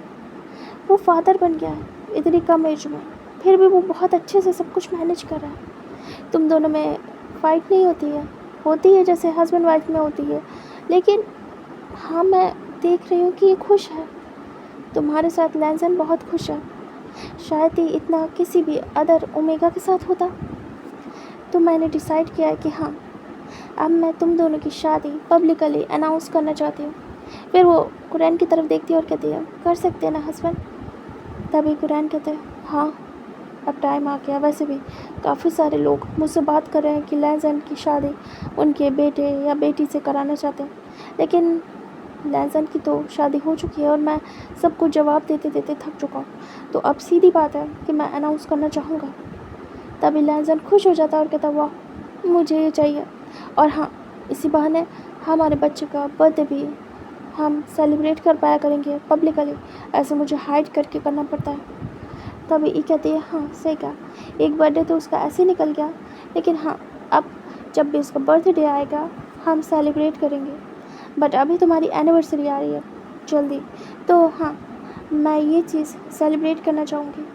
वो फादर बन गया है इतनी कम एज में, फिर भी वो बहुत अच्छे से सब कुछ मैनेज कर रहा है। तुम दोनों में फ़ाइट नहीं होती है जैसे हस्बैंड वाइफ में होती है, लेकिन हाँ मैं देख रही हूँ कि ये खुश है तुम्हारे साथ। लैंसन बहुत खुश है, शायद ही इतना किसी भी अदर ओमेगा के साथ होता। तो मैंने डिसाइड किया है कि हाँ, अब मैं तुम दोनों की शादी पब्लिकली अनाउंस करना चाहती हूँ। फिर वो कुरैन की तरफ देखती है और कहती है, कर सकते हैं ना हस्बैंड। तभी कुरैन कहते हैं, हाँ अब टाइम आ गया। वैसे भी काफ़ी सारे लोग मुझसे बात कर रहे हैं कि लैंसन की शादी उनके बेटे या बेटी से कराना चाहते हैं, लेकिन लैंसन की तो शादी हो चुकी है और मैं सबको जवाब देते देते थक चुका हूँ। तो अब सीधी बात है कि मैं अनाउंस करना चाहूँगा। तभी लैंसन खुश हो जाता है और कहता, वाह मुझे ये चाहिए। और हाँ, इसी बहाने हमारे बच्चे का बर्थडे भी हम सेलिब्रेट कर पाया करेंगे पब्लिकली, ऐसे मुझे हाइड करके करना पड़ता है। तभी ई कहती है, हाँ सही कहा, एक बर्थडे तो उसका ऐसे निकल गया, लेकिन हाँ अब जब भी उसका बर्थडे आएगा हम सेलिब्रेट करेंगे। बट अभी तुम्हारी एनिवर्सरी आ रही है जल्दी, तो हाँ मैं ये चीज़ सेलिब्रेट करना चाहूँगी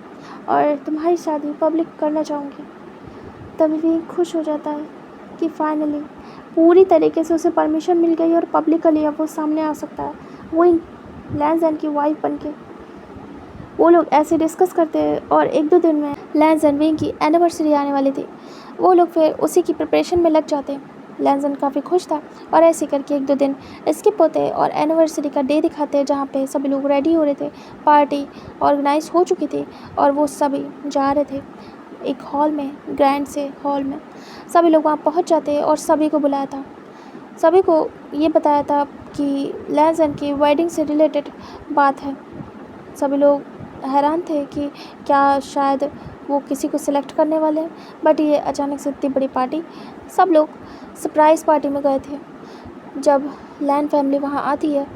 और तुम्हारी शादी पब्लिक करना चाहूँगी। तभी भी खुश हो जाता है कि फाइनली पूरी तरीके से उसे परमिशन मिल गई और पब्लिकली अब वो सामने आ सकता है, वही लैंसन की वाइफ बन के। वो लोग ऐसे डिस्कस करते हैं और 1-2 दिन में लैंसन विंग की एनिवर्सरी आने वाली थी। वो लोग फिर उसी की प्रिपरेशन में लग जाते हैं। लैंसन काफ़ी खुश था और ऐसे करके 1-2 दिन स्किप होते और एनिवर्सरी का डे दिखाते जहाँ पे सभी लोग रेडी हो रहे थे। पार्टी ऑर्गेनाइज हो चुकी थी और वो सभी जा रहे थे एक हॉल में, ग्रैंड से हॉल में। सभी लोग वहाँ पहुँच जाते और सभी को बुलाया था, सभी को ये बताया था कि लैंसन की वेडिंग से रिलेटेड बात है। सभी लोग हैरान थे कि क्या शायद वो किसी को सिलेक्ट करने वाले हैं, बट ये अचानक से इतनी बड़ी पार्टी। सब लोग सरप्राइज़ पार्टी में गए थे। जब लैन फैमिली वहाँ आती है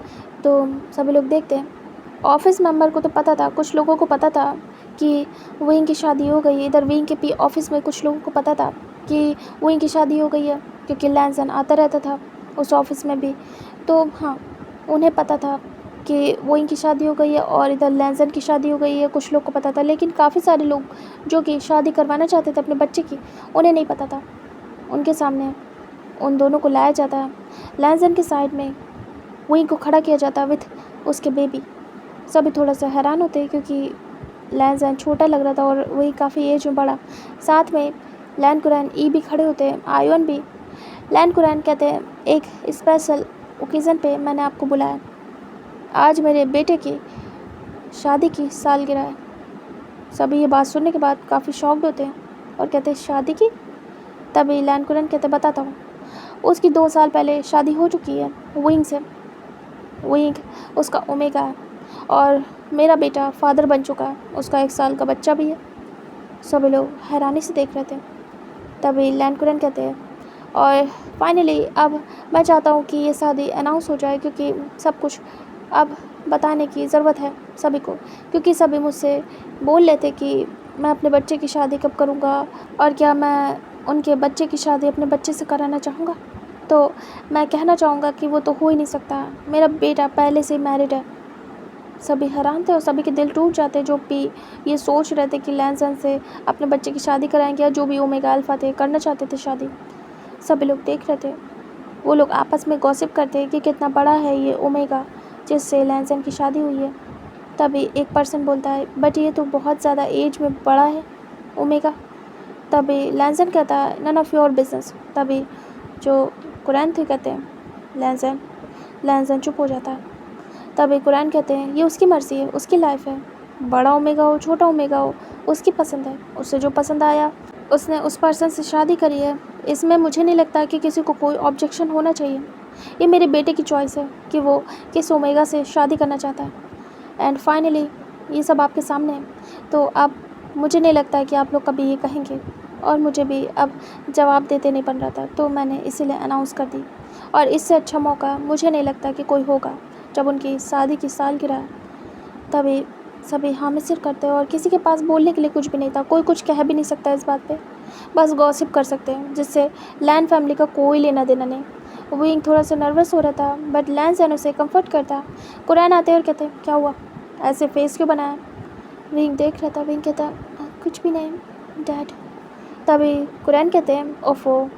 तो सभी लोग देखते हैं। ऑफिस मेंबर को तो पता था, कुछ लोगों को पता था कि विंग की शादी हो गई है। इधर विंग के ऑफिस में कुछ लोगों को पता था कि विंग की शादी हो गई है, क्योंकि लैंसन आता रहता था उस ऑफिस में भी। तो हाँ, उन्हें पता था कि विंग की शादी हो गई है और इधर लैंसन की शादी हो गई है, कुछ लोग को पता था। लेकिन काफ़ी सारे लोग जो कि शादी करवाना चाहते थे अपने बच्चे की, उन्हें नहीं पता था। उनके सामने उन दोनों को लाया जाता है, लैंसन के साइड में विंग को खड़ा किया जाता है विथ उसके बेबी। सभी थोड़ा सा हैरान होते हैं क्योंकि लैंसन छोटा लग रहा था और वही काफ़ी एज में बड़ा। साथ में लैन कुरैन ई भी खड़े होते हैं, आयोन भी। लैन कुरैन कहते हैं, एक स्पेशल ओकेज़न पे मैंने आपको बुलाया, आज मेरे बेटे की शादी की सालगिरह है। सभी ये बात सुनने के बाद काफ़ी शॉक्ड होते हैं और कहते हैं, शादी की? तभी लैन कुरैन कहते, बताता हूँ। उसकी 2 साल पहले शादी हो चुकी है विंग से। विंग उसका ओमेगा है और मेरा बेटा फादर बन चुका है, उसका 1 साल का बच्चा भी है। सभी लोग हैरानी से देख रहे थे। तभी लैन कुरैन कहते हैं, और फाइनली अब मैं चाहता हूँ कि ये शादी अनाउंस हो जाए, क्योंकि सब कुछ अब बताने की ज़रूरत है सभी को। क्योंकि सभी मुझसे बोल रहे थे कि मैं अपने बच्चे की शादी कब करूँगा और क्या मैं उनके बच्चे की शादी अपने बच्चे से कराना चाहूँगा। तो मैं कहना चाहूँगा कि वो तो हो ही नहीं सकता, मेरा बेटा पहले से मैरिड है। सभी हैरान थे और सभी के दिल टूट जाते जो भी ये सोच रहे थे कि लैंसन से अपने बच्चे की शादी कराएंगे, या जो भी ओमेगा अल्फा थे करना चाहते थे शादी। सभी लोग देख रहे थे। वो लोग आपस में गॉसिप करते कि कितना बड़ा है ये ओमेगा जिससे लैंसन की शादी हुई है। तभी एक पर्सन बोलता है, बट ये तो बहुत ज़्यादा एज में बड़ा है ओमेगा। तभी लैंसन कहता है, नन ऑफ योर बिजनेस। तभी जो कुरैन थे कहते हैं, लैंसन चुप हो जाता है। तभी कुरैन कहते हैं, ये उसकी मर्ज़ी है, उसकी लाइफ है, बड़ा ओमेगा हो छोटा ओमेगा हो, उसकी पसंद है, उसे जो पसंद आया उसने उस पर्सन से शादी करी है। इसमें मुझे नहीं लगता कि किसी को कोई ऑब्जेक्शन होना चाहिए। ये मेरे बेटे की चॉइस है कि वो किस ओमेगा से शादी करना चाहता है। एंड फाइनली ये सब आपके सामने है, तो अब मुझे नहीं लगता है कि आप लोग कभी ये कहेंगे, और मुझे भी अब जवाब देते नहीं बन रहा था, तो मैंने इसीलिए अनाउंस कर दी। और इससे अच्छा मौका मुझे नहीं लगता कि कोई होगा। जब उनकी शादी की सालगिरह है, तभी सभी हामी सिर करते हैं और किसी के पास बोलने के लिए कुछ भी नहीं था। कोई कुछ कह भी नहीं सकता इस बात पे, बस गॉसिप कर सकते हैं, जिससे लैन फैमिली का कोई लेना देना नहीं। विंग थोड़ा सा नर्वस हो रहा था, बट लैन उसे कंफर्ट करता। कुरैन आते और कहते, क्या हुआ, ऐसे फेस क्यों बनाया? विंग देख रहा था। विंग कहता, कुछ भी नहीं डैड। तभी कुरैन कहते हैं, ओफो,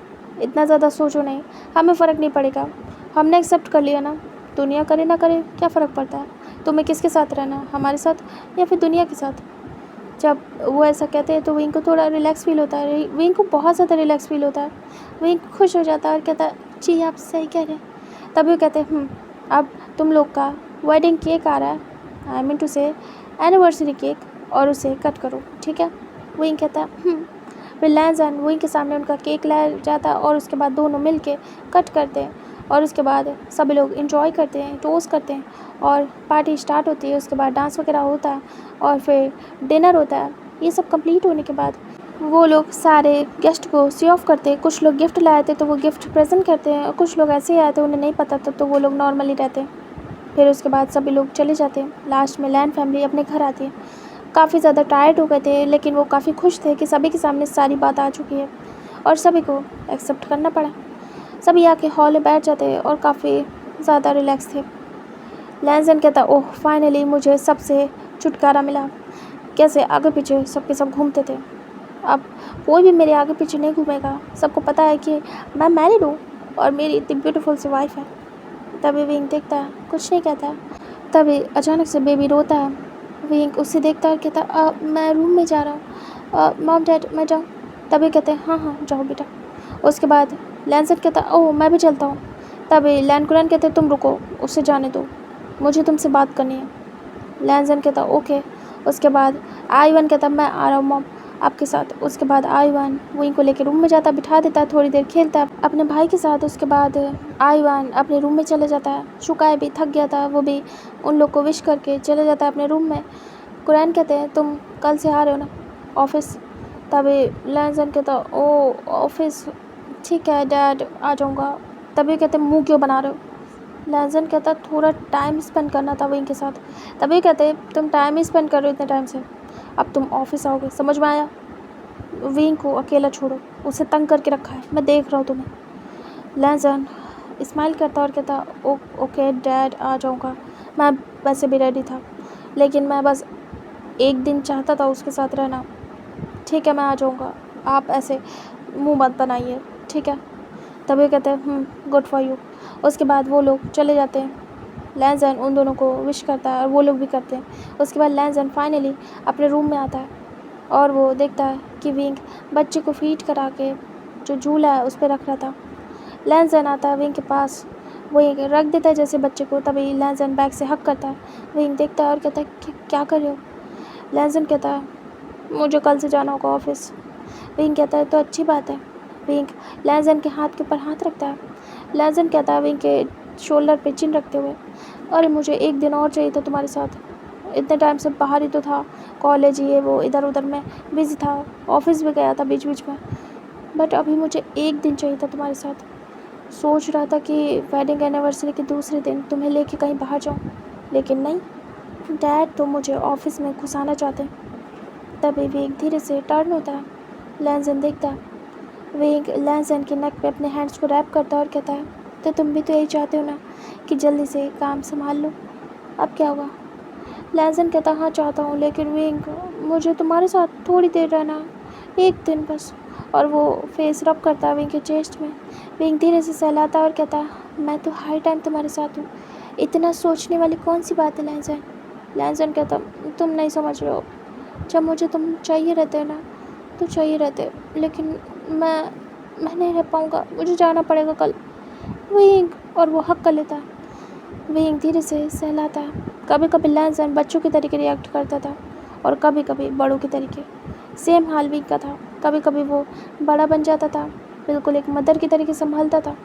इतना ज़्यादा सोचो नहीं, हमें फ़र्क नहीं पड़ेगा, हमने एक्सेप्ट कर लिया ना, दुनिया करे ना करे क्या फ़र्क पड़ता है, तुम्हें किसके साथ रहना, हमारे साथ या फिर दुनिया के साथ। जब वो ऐसा कहते हैं तो विंग को थोड़ा रिलैक्स फील होता है। विंग को बहुत ज़्यादा रिलैक्स फील होता है। विंग खुश हो जाता है और कहता है, जी आप सही कह रहे हैं। तभी वो कहते हैं, अब तुम लोग का वेडिंग केक आ रहा है, आई मीन टू से एनिवर्सरी केक, और उसे कट करो, ठीक है। विंग कहता है फिर लैंसन विंग के सामने उनका केक लाया जाता है और उसके बाद दोनों मिल के कट करते हैं, और उसके बाद सभी लोग इंजॉय करते हैं, टोस्ट करते हैं, और पार्टी स्टार्ट होती है। उसके बाद डांस वगैरह होता है और फिर डिनर होता है। ये सब कंप्लीट होने के बाद वो लोग सारे गेस्ट को सी ऑफ करते हैं। कुछ लोग गिफ्ट लाए थे तो वो गिफ्ट प्रेजेंट करते हैं, और कुछ लोग ऐसे ही आए थे उन्हें नहीं पता था तो वो लोग नॉर्मली रहते हैं। फिर उसके बाद सभी लोग चले जाते हैं। लास्ट में लैन फैमिली अपने घर आती है। काफ़ी ज़्यादा टायर्ड हो गए थे, लेकिन वो काफ़ी खुश थे कि सभी के सामने सारी बात आ चुकी है और सभी को एक्सेप्ट करना पड़ा। सभी आके हॉल में बैठ जाते हैं और काफ़ी ज़्यादा रिलैक्स थे। लैंसन कहता, ओह फाइनली मुझे सबसे छुटकारा मिला। कैसे आगे पीछे सबके सब घूमते थे, अब कोई भी मेरे आगे पीछे नहीं घूमेगा। सबको पता है कि मैं मैरिड हूँ और मेरी इतनी ब्यूटीफुल सी वाइफ है। तभी विंग देखता है, कुछ नहीं कहता है। तभी अचानक से बेबी रोता है। विंग उससे देखता है और कहता, मैं रूम में जा रहा हूँ, मॉम डैड मैं जाऊँ? तभी कहते हैं, हाँ हाँ जाओ बेटा। उसके बाद लैंसन कहता, ओह मैं भी चलता हूँ। तभी लैंकुरैन कहते, तुम रुको, उसे जाने दो, मुझे तुमसे बात करनी है। लैंसन कहता, ओके। उसके बाद आईवन कहता, मैं आ रहा हूँ मॉम आपके साथ। उसके बाद आईवन विंग को लेकर रूम में जाता, बिठा देता है, थोड़ी देर खेलता है अपने भाई के साथ। उसके बाद आईवन अपने रूम में चले जाता है। शुकाय भी थक गया था, वो भी उन लोग को विश करके चले जाता है अपने रूम में। कुरैन कहते हैं, तुम कल से आ रहे हो ना ऑफिस? तभी लैंसन कहता, ओ ऑफिस, ठीक है डैड आ जाऊँगा। तभी कहते, मुँह क्यों बना रहे हो? लैंसन कहता, थोड़ा टाइम स्पेंड करना था विंग के साथ। तभी कहते, तुम टाइम ही स्पेंड कर रहे हो इतने टाइम से, अब तुम ऑफिस आओगे, समझ में आया? विंग को अकेला छोड़ो, उसे तंग करके रखा है, मैं देख रहा हूँ तुम्हें। लैंसन स्माइल करता और कहता, ओके डैड आ जाऊँगा। मैं वैसे भी रेडी था, लेकिन मैं बस एक दिन चाहता था उसके साथ रहना। ठीक है मैं आ जाऊँगा, आप ऐसे मुँह मत बनाइए, ठीक है। तभी कहते हैं, गुड फॉर यू। उसके बाद वो लोग चले जाते हैं। लैंसन उन दोनों को विश करता है और वो लोग भी करते हैं। उसके बाद लैंसन फाइनली अपने रूम में आता है और वो देखता है कि विंग बच्चे को फीड करा के जो झूला है उस पर रख रहा था। लैंसन आता है विंग के पास, वो ये रख देता है जैसे बच्चे को। तभी लैंसन बैग से हक करता है। विंग देखता है और कहता है कि क्या कर रहे हो? लैंसन कहता है, मुझे कल से जाना होगा ऑफिस। विंग कहता है, तो अच्छी बात है। विंग लैंसन के हाथ के ऊपर हाथ रखता है। लैंसन कहता है विंग के शोल्डर पे चिन रखते हुए, अरे मुझे एक दिन और चाहिए था तुम्हारे साथ, इतने टाइम से बाहर ही तो था, कॉलेज ये वो इधर उधर में बिज़ी था, ऑफिस भी गया था बीच बीच में, बट अभी मुझे एक दिन चाहिए था तुम्हारे साथ। सोच रहा था कि वेडिंग एनिवर्सरी के दूसरे दिन तुम्हें लेके कहीं बाहर जाऊँ, लेकिन नहीं, डैड तो मुझे ऑफिस में घुसाना चाहते हैं। तभी विंग धीरे से टर्न होता है। लैंसन देखता है। विंग लैंसन के नेक पे अपने हैंड्स को रैप करता है और कहता है, तो तुम भी तो यही चाहते हो ना कि जल्दी से काम संभाल लो, अब क्या हुआ? लैंसन कहता, हाँ चाहता हूँ, लेकिन विंग मुझे तुम्हारे साथ थोड़ी देर रहना, एक दिन बस। और वो फेस रब करता है विंग के चेस्ट में। विंग धीरे से सहलाता है और कहता है, मैं तो हर टाइम तुम्हारे साथ हूँ, इतना सोचने वाली कौन सी बात है लैंजन? लैंजन कहता, तुम नहीं समझ रहे हो। जब मुझे तुम चाहिए रहते ना तो चाहिए रहते, लेकिन मैं नहीं रह पाऊँगा, मुझे जाना पड़ेगा कल। विंग, और वो हक कर लेता। विंग धीरे से सहलाता। कभी कभी लैंजन बच्चों के तरीके रिएक्ट करता था और कभी कभी बड़ों के तरीके। सेम हाल विंग का था। कभी कभी वो बड़ा बन जाता था, बिल्कुल एक मदर की तरीके संभालता था।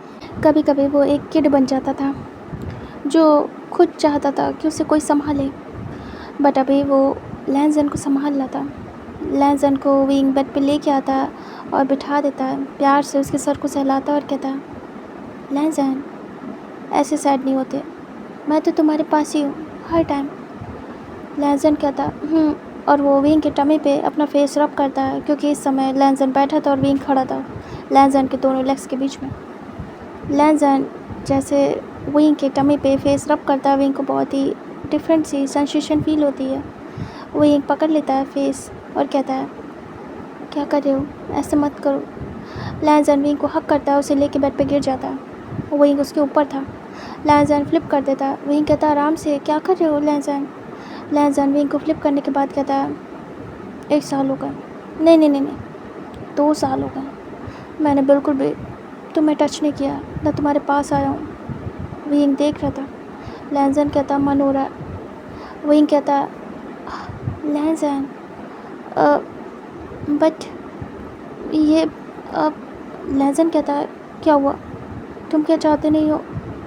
कभी कभी वो एक किड बन जाता था जो खुद चाहता था कि उसे कोई संभाले। बट अभी वो लैंजन को संभाल लाता। लैंजन को विंग बेड पे लेके आता और बिठा देता, प्यार से उसके सर को सहलाता और कहता, लैंजन ऐसे सैड नहीं होते, मैं तो तुम्हारे पास ही हूँ हर टाइम। लैंजन कहता, और वो विंग के टमी पे अपना फेस रब करता है, क्योंकि इस समय लैंजन बैठा था और विंग खड़ा था लैंजन के दोनों लेग्स के बीच में। लैंजन जैसे विंग के टमी पे फेस रब करता है, विंग को बहुत ही डिफरेंट सी सेंसेशन फील होती है। विंग पकड़ लेता है फेस और कहता है, क्या कर रहे हो, ऐसे मत करो। लैंजन विंग को हक करता है, उसे लेके बेड पे गिर जाता है। विंग उसके ऊपर था। लैंजन फ्लिप कर देता। विंग कहता, आराम से, क्या कर रहे हो लैंजन? लैंजन विंग को फ्लिप करने के बाद कहता है, 1 साल हो गए। नहीं, 2 साल हो गए। मैंने बिल्कुल भी तुम्हें टच नहीं किया, न तुम्हारे पास आया हूँ। विंग देख रहा था। लैंजन कहता, मन हो रहा है। विंग कहता, लैंजन बट ये लैंजन कहता है, क्या हुआ? तुम क्या चाहते नहीं हो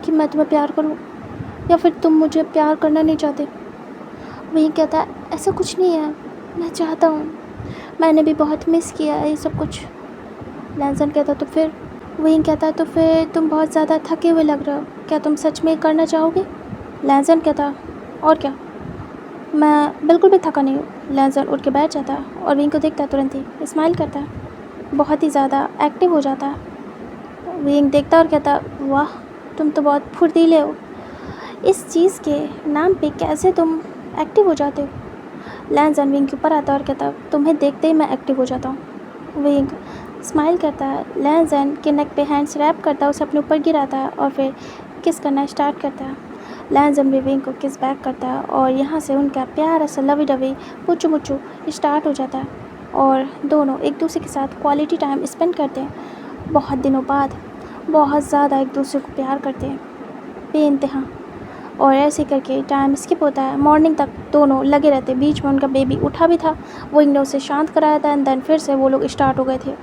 कि मैं तुम्हें प्यार करूं, या फिर तुम मुझे प्यार करना नहीं चाहते? विंग कहता है, ऐसा कुछ नहीं है, मैं चाहता हूँ, मैंने भी बहुत मिस किया है ये सब कुछ। लैंजन कहता, तो फिर? विंग कहता है, तो फिर तुम बहुत ज़्यादा थके हुए लग रहे हो, क्या तुम सच में करना चाहोगे? लैंजन कहता, और क्या, मैं बिल्कुल भी थका नहीं हूँ। लैंजन उठ के बैठ जाता है और विंग को देखता है, तुरंत ही स्माइल करता है, बहुत ही ज़्यादा एक्टिव हो जाता है। विंग देखता और कहता, वाह, तुम तो बहुत फुर्तीले हो, इस चीज़ के नाम पे कैसे तुम एक्टिव हो जाते हो? लैंजन विंग के ऊपर आता और कहता, तुम्हें देखते ही मैं एक्टिव हो जाता हूँ। विंग स्माइल करता है, लैंजन के नेक पे हैंड्स रैप करता है, उसे अपने ऊपर गिराता है और फिर किस करना स्टार्ट करता है। लैंजन भी विंग को किस बैक करता है और यहाँ से उनका प्यारा सा लवी डवी पुच्चू मुच्चू स्टार्ट हो जाता है और दोनों एक दूसरे के साथ क्वालिटी टाइम स्पेंड करते हैं। बहुत दिनों बाद बहुत ज़्यादा एक दूसरे को प्यार करते हैं बेइंतहा, और ऐसे करके टाइम स्किप होता है। मॉर्निंग तक दोनों लगे रहते। बीच में उनका बेबी उठा भी था, वो इग्नो उसे शांत कराया था एंड देन फिर से वो लोग स्टार्ट हो गए थे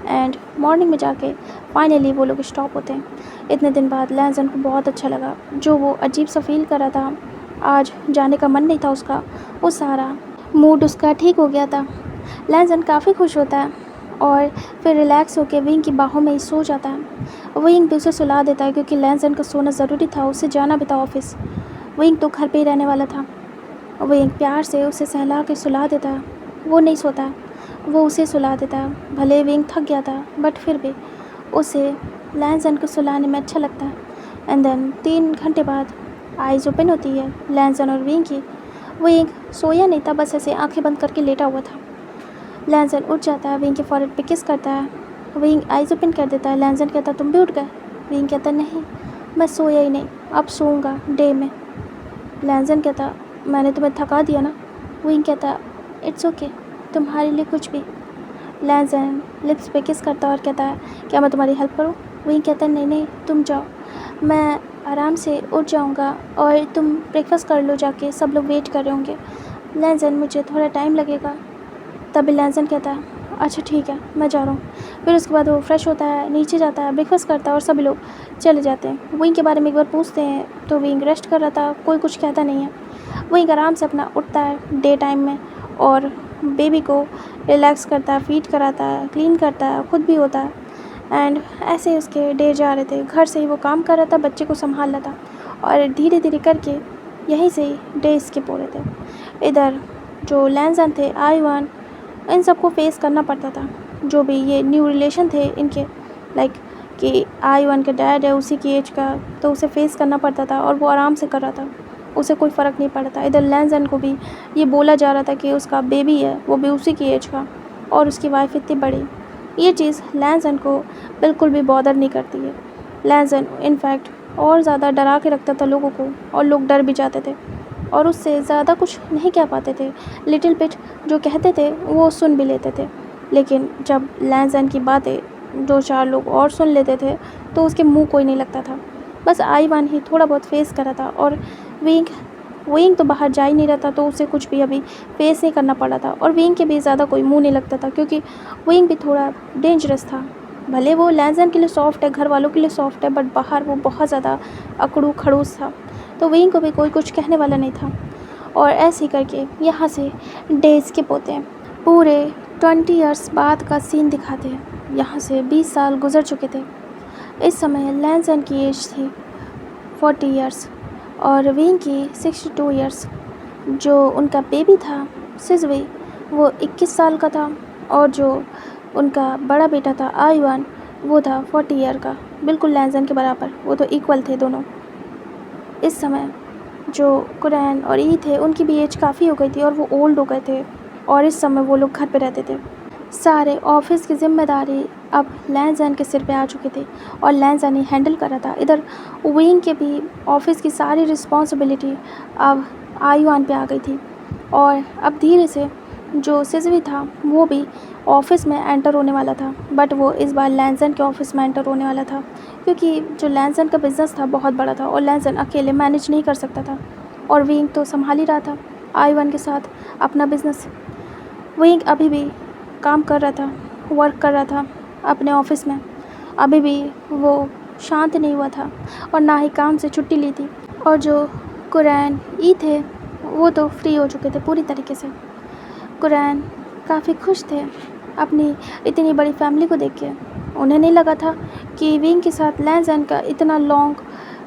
एंड मॉर्निंग में जाके फाइनली वो लोग स्टॉप होते हैं। इतने दिन बाद लैंजन को बहुत अच्छा लगा, जो वो अजीब सा फील कर रहा था, आज जाने का मन नहीं था उसका, वो सारा मूड उसका ठीक हो गया था। लैंजन काफ़ी खुश होता है और फिर रिलैक्स होकर विंग की बाहों में ही सो जाता है। विंग भी उसे सुला देता है क्योंकि लैंजन का सोना ज़रूरी था, उसे जाना भी था ऑफिस। विंग तो घर पे ही रहने वाला था। विंग प्यार से उसे सहला के सुला देता है, वो नहीं सोता है, वो उसे सुला देता है। भले विंग थक गया था बट फिर भी उसे लैंजन को सुलाने में अच्छा लगता है। एंड देन 3 घंटे बाद आइज़ ओपन होती है लैंजन और विंग की। विंग सोया नहीं था, बस ऐसे आंखें बंद करके लेटा हुआ था। लैंजन उठ जाता है, विंग के फॉरहेड पे किस करता है। विंग आइज़ ओपन कर देता है। लैंजन कहता, तुम भी उठ गए? विंग कहता, नहीं, मैं सोया ही नहीं, अब सोऊंगा डे में। लैंजन कहता, मैंने तुम्हें थका दिया ना? विंग कहता, इट्स ओके, तुम्हारे लिए कुछ भी। लैंजन लिप्स पे किस करता और कहता है, क्या मैं तुम्हारी हेल्प करूँ? विंग कहता, नहीं, तुम जाओ, मैं आराम से उठ जाऊँगा और तुम ब्रेकफास्ट कर लो जाके, सब लोग वेट कर रहे होंगे। लैंजन, मुझे थोड़ा टाइम लगेगा। तभी लैंजन कहता है, अच्छा ठीक है, मैं जा रहा हूँ। फिर उसके बाद वो फ्रेश होता है, नीचे जाता है, ब्रेकफास्ट करता है और सभी लोग चले जाते हैं। विंग के बारे में एक बार पूछते हैं तो विंग रेस्ट कर रहा था, कोई कुछ कहता नहीं है। विंग आराम से अपना उठता है डे टाइम में और बेबी को रिलैक्स करता है, फीड कराता है, क्लीन करता है, खुद भी होता है। एंड ऐसे ही उसके डे जा रहे थे। घर से ही वो काम कर रहा था, बच्चे को संभाल रहा था और धीरे धीरे करके यहीं से ही डे स्किप हो रहे थे। इधर जो लैंजन थे, आई-1, इन सबको फेस करना पड़ता था। जो भी ये न्यू रिलेशन थे इनके, लाइक कि आई-1 का डैड है उसी की एज का, तो उसे फेस करना पड़ता था और वो आराम से कर रहा था, उसे कोई फ़र्क नहीं पड़ता। इधर लैंजन को भी ये बोला जा रहा था कि उसका बेबी है, वो भी उसी की एज का और उसकी वाइफ इतनी बड़ी। ये चीज़ लैंजन को बिल्कुल भी बॉदर नहीं करती है। लैंजन इनफैक्ट और ज़्यादा डरा के रखता था लोगों को, और लोग डर भी जाते थे और उससे ज़्यादा कुछ नहीं कह पाते थे। लिटिल बिट जो कहते थे वो सुन भी लेते थे, लेकिन जब लैंज़न की बातें 2-4 लोग और सुन लेते थे तो उसके मुंह कोई नहीं लगता था। बस आईवान ही थोड़ा बहुत फेस कर रहा था, और विंग विंग तो बाहर जा ही नहीं रहा था, तो उसे कुछ भी अभी फेस नहीं करना पड़ा था। और विंग के भी ज़्यादा कोई मुंह नहीं लगता था, क्योंकि विंग भी थोड़ा डेंजरस था। भले वो लैंज़न के लिए सॉफ्ट है, घर वालों के लिए सॉफ्ट है, बट बाहर वो बहुत ज़्यादा अकड़ू खड़ूस था, तो विंग को भी कोई कुछ कहने वाला नहीं था। और ऐसे ही करके यहाँ से डे स्किप होते हैं। पूरे 20 ईयर्स बाद का सीन दिखाते हैं। यहाँ से 20 साल गुजर चुके थे। इस समय लैंज़न की एज थी 40 ईयर्स और विंग की 62 ईयर्स। जो उनका बेबी था सिजवी, वो 21 साल का था, और जो उनका बड़ा बेटा था आईवान, वो था 40 ईयर का, बिल्कुल लैंज़न के बराबर। वो तो इक्वल थे दोनों। इस समय जो कुरैन और ई थे, उनकी भी एज काफ़ी हो गई थी और वो ओल्ड हो गए थे, और इस समय वो लोग घर पे रहते थे। सारे ऑफिस की जिम्मेदारी अब लैंज़न के सिर पे आ चुकी थी और लैंज़न ही हैंडल कर रहा था। इधर विंग के भी ऑफिस की सारी रिस्पॉन्सिबिलिटी अब आईवान पे आ गई थी, और अब धीरे से जो सिजवी था वो भी ऑफिस में एंटर होने वाला था, बट वो इस बार लैंज़न के ऑफिस में एंटर होने वाला था, क्योंकि जो लैंज़न का बिज़नेस था बहुत बड़ा था और लैंज़न अकेले मैनेज नहीं कर सकता था, और विंग तो संभाल ही रहा था आईवान के साथ अपना बिज़नेस। विंग अभी भी काम कर रहा था, वर्क कर रहा था अपने ऑफिस में। अभी भी वो शांत नहीं हुआ था और ना ही काम से छुट्टी ली थी। और जो कुरैन ई थे वो तो फ्री हो चुके थे पूरी तरीके से। कुरैन काफ़ी खुश थे अपनी इतनी बड़ी फैमिली को देख के। उन्हें नहीं लगा था कि विंग के साथ लैंज़न का इतना लॉन्ग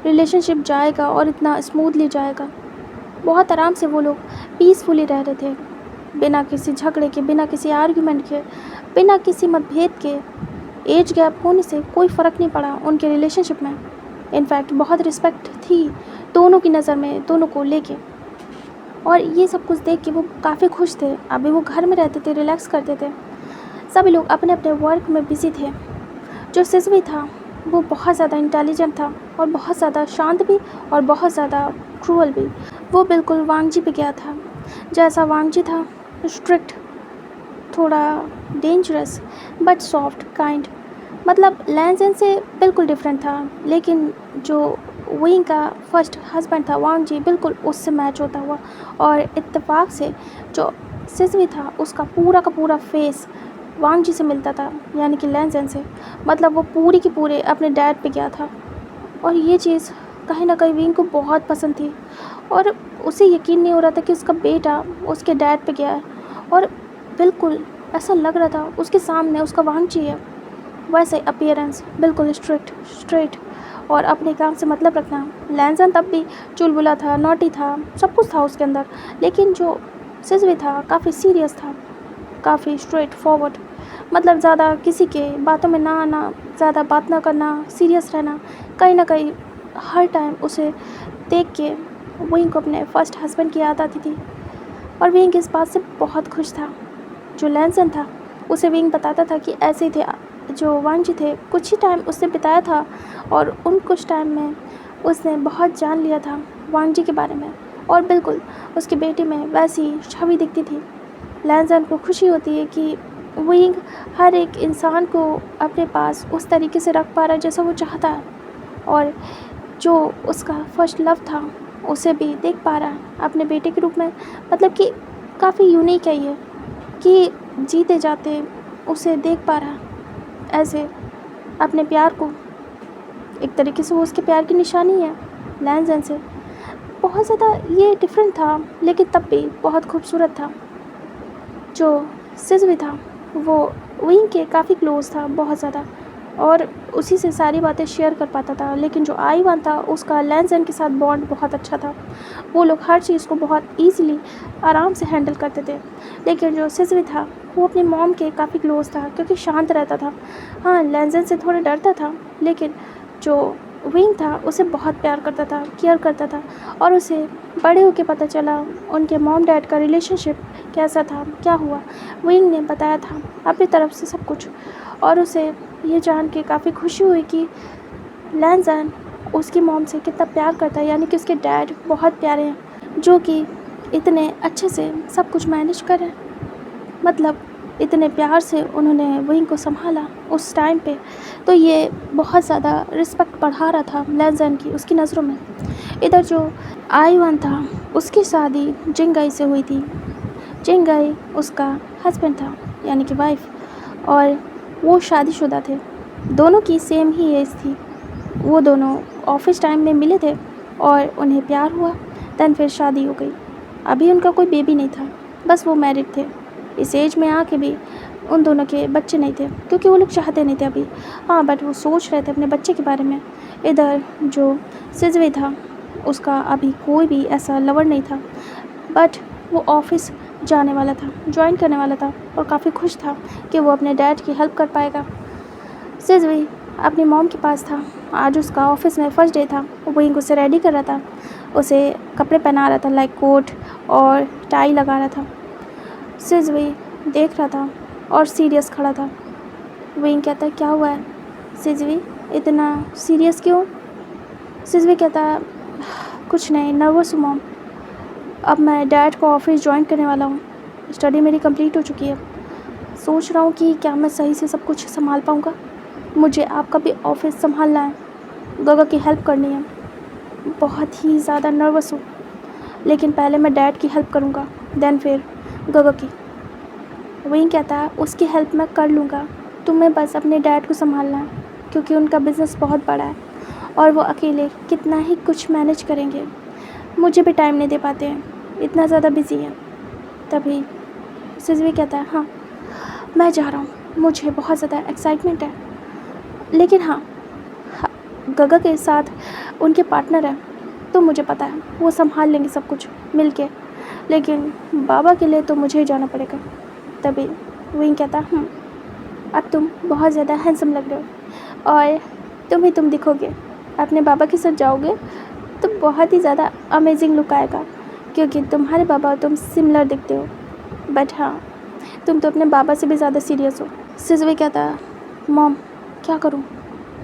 रिलेशनशिप जाएगा और इतना स्मूथली जाएगा। बहुत आराम से वो लोग पीसफुली रह रहे थे, बिना किसी झगड़े के, बिना किसी आर्गुमेंट के, बिना किसी मतभेद के। एज गैप होने से कोई फ़र्क नहीं पड़ा उनके रिलेशनशिप में। इनफैक्ट बहुत रिस्पेक्ट थी दोनों की नज़र में, दोनों को लेके। और ये सब कुछ देख के वो काफ़ी खुश थे। अभी वो घर में रहते थे, रिलैक्स करते थे। सभी लोग अपने अपने वर्क में बिजी थे। जो सिजवी था वो बहुत ज़्यादा इंटेलिजेंट था और बहुत ज़्यादा शांत भी और बहुत ज़्यादा क्रूअल भी। वो बिल्कुल वांगजी पे गया था। जैसा वांगजी था, स्ट्रिक्ट, थोड़ा डेंजरस, बट सॉफ्ट, काइंड। मतलब लैंज़न से बिल्कुल डिफरेंट था, लेकिन जो विंग का फर्स्ट हस्बैंड था वांगजी, बिल्कुल उससे मैच होता हुआ। और इत्तेफाक से जो सिजवी था उसका पूरा का पूरा फेस वांगजी से मिलता था, यानी कि लैंज़न से। मतलब वो पूरी की पूरे अपने डैड पे गया था, और ये चीज़ कहीं ना कहीं विंग को बहुत पसंद थी। और उसे यकीन नहीं हो रहा था कि उसका बेटा उसके डैड पे गया है, और बिल्कुल ऐसा लग रहा था उसके सामने उसका वांगजी है। वैसे अपीयरेंस, बिल्कुल स्ट्रेट, और अपने काम से मतलब रखना। लैंज़न तब भी चुलबुला था, नॉटी था, सब कुछ था उसके अंदर, लेकिन जो सिजवी था काफ़ी सीरियस था, काफ़ी स्ट्रेट फॉरवर्ड। मतलब ज़्यादा किसी के बातों में ना आना, ज़्यादा बात ना करना, सीरियस रहना। कहीं ना कहीं हर टाइम उसे देख के विंग को अपने फर्स्ट हस्बैंड की याद आती थी, और विंग इस बात से बहुत खुश था। जो लैंज़न था उसे विंग बताता था कि ऐसे ही थे जो वांगजी थे, कुछ ही टाइम उसने बिताया था, और उन कुछ टाइम में उसने बहुत जान लिया था वांगजी के बारे में, और बिल्कुल उसके बेटे में वैसी छवि दिखती थी। लैंज़न को खुशी होती है कि विंग हर एक इंसान को अपने पास उस तरीके से रख पा रहा है जैसा वो चाहता है, और जो उसका फर्स्ट लव था उसे भी देख पा रहा है अपने बेटे के रूप में। मतलब कि काफ़ी यूनिक है ये, कि जीते जाते उसे देख पा रहा है ऐसे अपने प्यार को। एक तरीके से वो उसके प्यार की निशानी है लैंज़न से। बहुत ज़्यादा ये डिफरेंट था, लेकिन तब भी बहुत खूबसूरत था। जो सिजवी था वो विंग के काफ़ी क्लोज था, बहुत ज़्यादा, और उसी से सारी बातें शेयर कर पाता था। लेकिन जो आईवान था उसका लैंज़न के साथ बॉन्ड बहुत अच्छा था। वो लोग हर चीज़ को बहुत ईजीली, आराम से हैंडल करते थे। लेकिन जो सिजवी था वो अपनी मॉम के काफ़ी क्लोज था, क्योंकि शांत रहता था। हाँ, लैंज़न से थोड़ा डरता था, लेकिन जो विंग था उसे बहुत प्यार करता था, केयर करता था। और उसे बड़े होकर पता चला उनके मॉम डैड का रिलेशनशिप कैसा था, क्या हुआ। विंग ने बताया था अपनी तरफ से सब कुछ, और उसे ये जान के काफ़ी खुशी हुई कि लैंज़न उसकी मॉम से कितना प्यार करता है, यानी कि उसके डैड बहुत प्यारे हैं जो कि इतने अच्छे से सब कुछ मैनेज कर रहे हैं। मतलब इतने प्यार से उन्होंने विंग को संभाला उस टाइम पे, तो ये बहुत ज़्यादा रिस्पेक्ट बढ़ा रहा था लैनज़न की उसकी नज़रों में। इधर जो आईवन था उसकी शादी जिंगाई से हुई थी। जिंगाई उसका हस्बैंड था, यानी कि वाइफ, और वो शादीशुदा थे। दोनों की सेम ही एज थी। वो दोनों ऑफिस टाइम में मिले थे और उन्हें प्यार हुआ। दैन फिर शादी हो गई। अभी उनका कोई बेबी नहीं था, बस वो मैरिड थे। इस एज में आके भी उन दोनों के बच्चे नहीं थे, क्योंकि वो लोग चाहते नहीं थे अभी। हाँ, बट वो सोच रहे थे अपने बच्चे के बारे में। इधर जो सिजवे था उसका अभी कोई भी ऐसा लवर नहीं था, बट वो ऑफिस जाने वाला था, ज्वाइन करने वाला था, और काफ़ी खुश था कि वो अपने डैड की हेल्प कर पाएगा। सिजवे अपनी मॉम के पास था। आज उसका ऑफिस में फर्स्ट डे था। वो विंग उसे रेडी कर रहा था, उसे कपड़े पहना रहा था, लाइक कोट और टाई लगा रहा था। सिजवे देख रहा था और सीरियस खड़ा था। विंग कहता है, क्या हुआ है सिजवे, इतना सीरियस क्यों? सिजवे कहता है, कुछ नहीं, नर्वस हूँ मॉम। अब मैं डैड को ऑफिस ज्वाइन करने वाला हूँ। स्टडी मेरी कंप्लीट हो चुकी है। सोच रहा हूँ कि क्या मैं सही से सब कुछ संभाल पाऊँगा। मुझे आपका भी ऑफिस संभालना है, गगा की हेल्प करनी है। बहुत ही ज़्यादा नर्वस हूँ, लेकिन पहले मैं डैड की हेल्प करूँगा, दैन फिर गगा की। वही कहता है, उसकी हेल्प मैं कर लूँगा, तुम्हें बस अपने डैड को संभालना है, क्योंकि उनका बिज़नेस बहुत बड़ा है और वो अकेले कितना ही कुछ मैनेज करेंगे। मुझे भी टाइम नहीं दे पाते हैं, इतना ज़्यादा बिजी हैं। तभी सिजवी कहता है, हाँ मैं जा रहा हूँ, मुझे बहुत ज़्यादा एक्साइटमेंट है, लेकिन हाँ, गगा के साथ उनके पार्टनर है, तो मुझे पता है वो संभाल लेंगे सब कुछ मिल के, लेकिन बाबा के लिए तो मुझे ही जाना पड़ेगा। तभी विंग कहता, अब तुम बहुत ज़्यादा हैंडसम लग रहे हो और तुम दिखोगे, अपने बाबा के साथ जाओगे तो बहुत ही ज़्यादा अमेजिंग लुक आएगा, क्योंकि तुम्हारे बाबा और तुम सिमिलर दिखते हो। बट हाँ, तुम तो अपने बाबा से भी ज़्यादा सीरियस हो। सिजवे कहता है, मॉम क्या करूँ,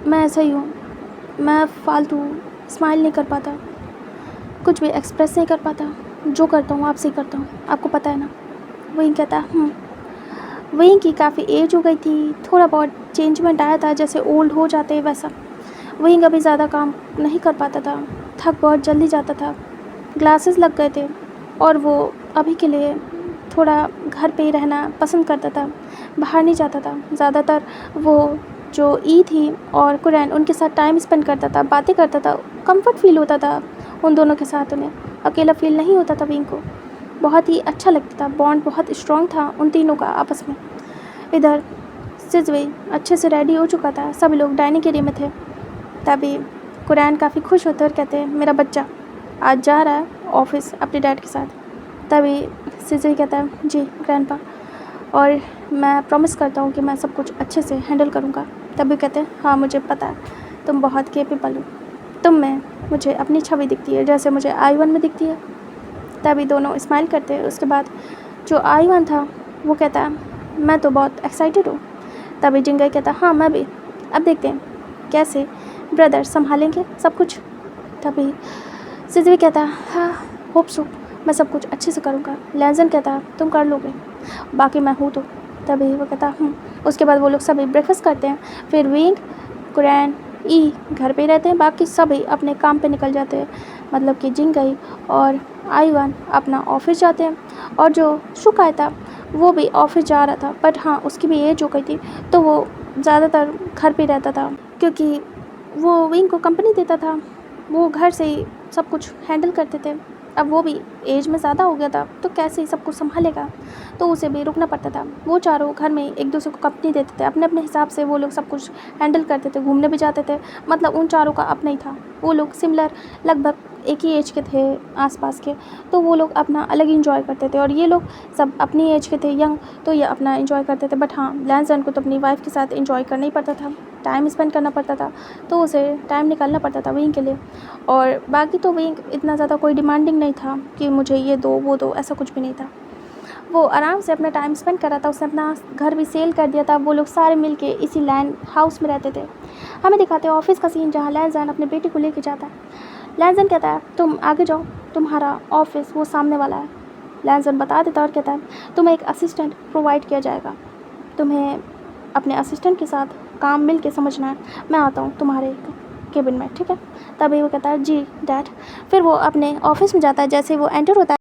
मैं ऐसा ही हूँ, मैं फालतू स्माइल नहीं कर पाता, कुछ भी एक्सप्रेस नहीं कर पाता, जो करता हूँ आपसे ही करता हूँ, आपको पता है ना। वही कहता है, वहीं की काफ़ी एज हो गई थी, थोड़ा बहुत चेंजमेंट आया था, जैसे ओल्ड हो जाते वैसा। वहीं कभी ज़्यादा काम नहीं कर पाता था, थक बहुत जल्दी जाता था, ग्लासेस लग गए थे, और वो अभी के लिए थोड़ा घर पे ही रहना पसंद करता था, बाहर नहीं जाता था। ज़्यादातर वो जो ई थी और कुरैन, उनके साथ टाइम स्पेंड करता था, बातें करता था, कंफर्ट फील होता था उन दोनों के साथ, उन्हें अकेला फील नहीं होता था। विंग को बहुत ही अच्छा लगता था, बॉन्ड बहुत स्ट्रॉन्ग था उन तीनों का आपस में। इधर सिजवे अच्छे से रेडी हो चुका था, सभी लोग डाइनिंग एरिया में थे। तभी कुरैन काफ़ी खुश होते और कहते हैं, मेरा बच्चा आज जा रहा है ऑफिस अपने डैड के साथ। तभी सिजवे कहता है, जी ग्रैंडपा, और मैं प्रॉमिस करता हूँ कि मैं सब कुछ अच्छे से हैंडल करूँगा। तभी कहते हैं, हाँ मुझे पता है, तुम बहुत केपेबल हो, तुम में मुझे अपनी छवि दिखती है जैसे मुझे आई-1 में दिखती है। तभी दोनों स्माइल करते हैं। उसके बाद जो आई-1 था वो कहता है, मैं तो बहुत एक्साइटेड हूँ। तभी जिंगाई कहता है, हाँ मैं भी, अब देखते हैं कैसे ब्रदर संभालेंगे सब कुछ। तभी सिजवे कहता है, हाँ होप सो, मैं सब कुछ अच्छे से करूँगा। लैनज़न कहता है, तुम कर लोगे, बाकी मैं हूँ तो। तभी वो कहता है, उसके बाद वो लोग सभी ब्रेकफास्ट करते हैं। फिर विंग, कुरैन, ई घर पे ही रहते हैं, बाकी सभी अपने काम पे निकल जाते हैं। मतलब कि जिंगाई और आई-1 अपना ऑफिस जाते हैं, और जो शुकाई था वो भी ऑफिस जा रहा था, बट हाँ उसकी भी एज हो गई थी, तो वो ज़्यादातर घर पे रहता था, क्योंकि वो विंग को कंपनी देता था, वो घर से ही सब कुछ हैंडल करते थे। अब वो भी एज में ज़्यादा हो गया था, तो कैसे ही सब कुछ संभालेगा, तो उसे भी रुकना पड़ता था। वो चारों घर में एक दूसरे को कंपनी देते थे, अपने अपने हिसाब से वो लोग सब कुछ हैंडल करते थे, घूमने भी जाते थे। मतलब उन चारों का अपना ही था, वो लोग सिमिलर लगभग एक ही एज के थे आसपास के, तो वो लोग अपना अलग इंजॉय करते थे, और ये लोग सब अपनी एज के थे यंग, तो ये अपना इंजॉय करते थे। बट हाँ, लैनज़न को तो अपनी वाइफ के साथ इंजॉय करना ही पड़ता था, टाइम स्पेंड करना पड़ता था, तो उसे टाइम निकालना पड़ता था विंग के लिए। और बाकी तो विंग इतना ज़्यादा कोई डिमांडिंग नहीं था कि मुझे ये दो वो दो, ऐसा कुछ भी नहीं था। वो आराम से अपना टाइम स्पेंड कर रहा था। उसने अपना घर भी सेल कर दिया था। वो लोग सारे मिलके इसी लैंड हाउस में रहते थे। हमें दिखाते हैं ऑफिस का सीन जहाँ लैंजन अपने बेटे को लेके जाता है। लैंजन कहता है तुम आगे जाओ, तुम्हारा ऑफिस वो सामने वाला है। लैंजन बता देता और कहता है तुम्हें एक असिस्टेंट प्रोवाइड किया जाएगा, तुम्हें अपने असिस्टेंट के साथ काम मिल के समझना है। मैं आता हूँ तुम्हारे केबिन में, ठीक है। तभी वो कहता है जी डैड। फिर वो अपने ऑफिस में जाता है। जैसे वो एंटर होता है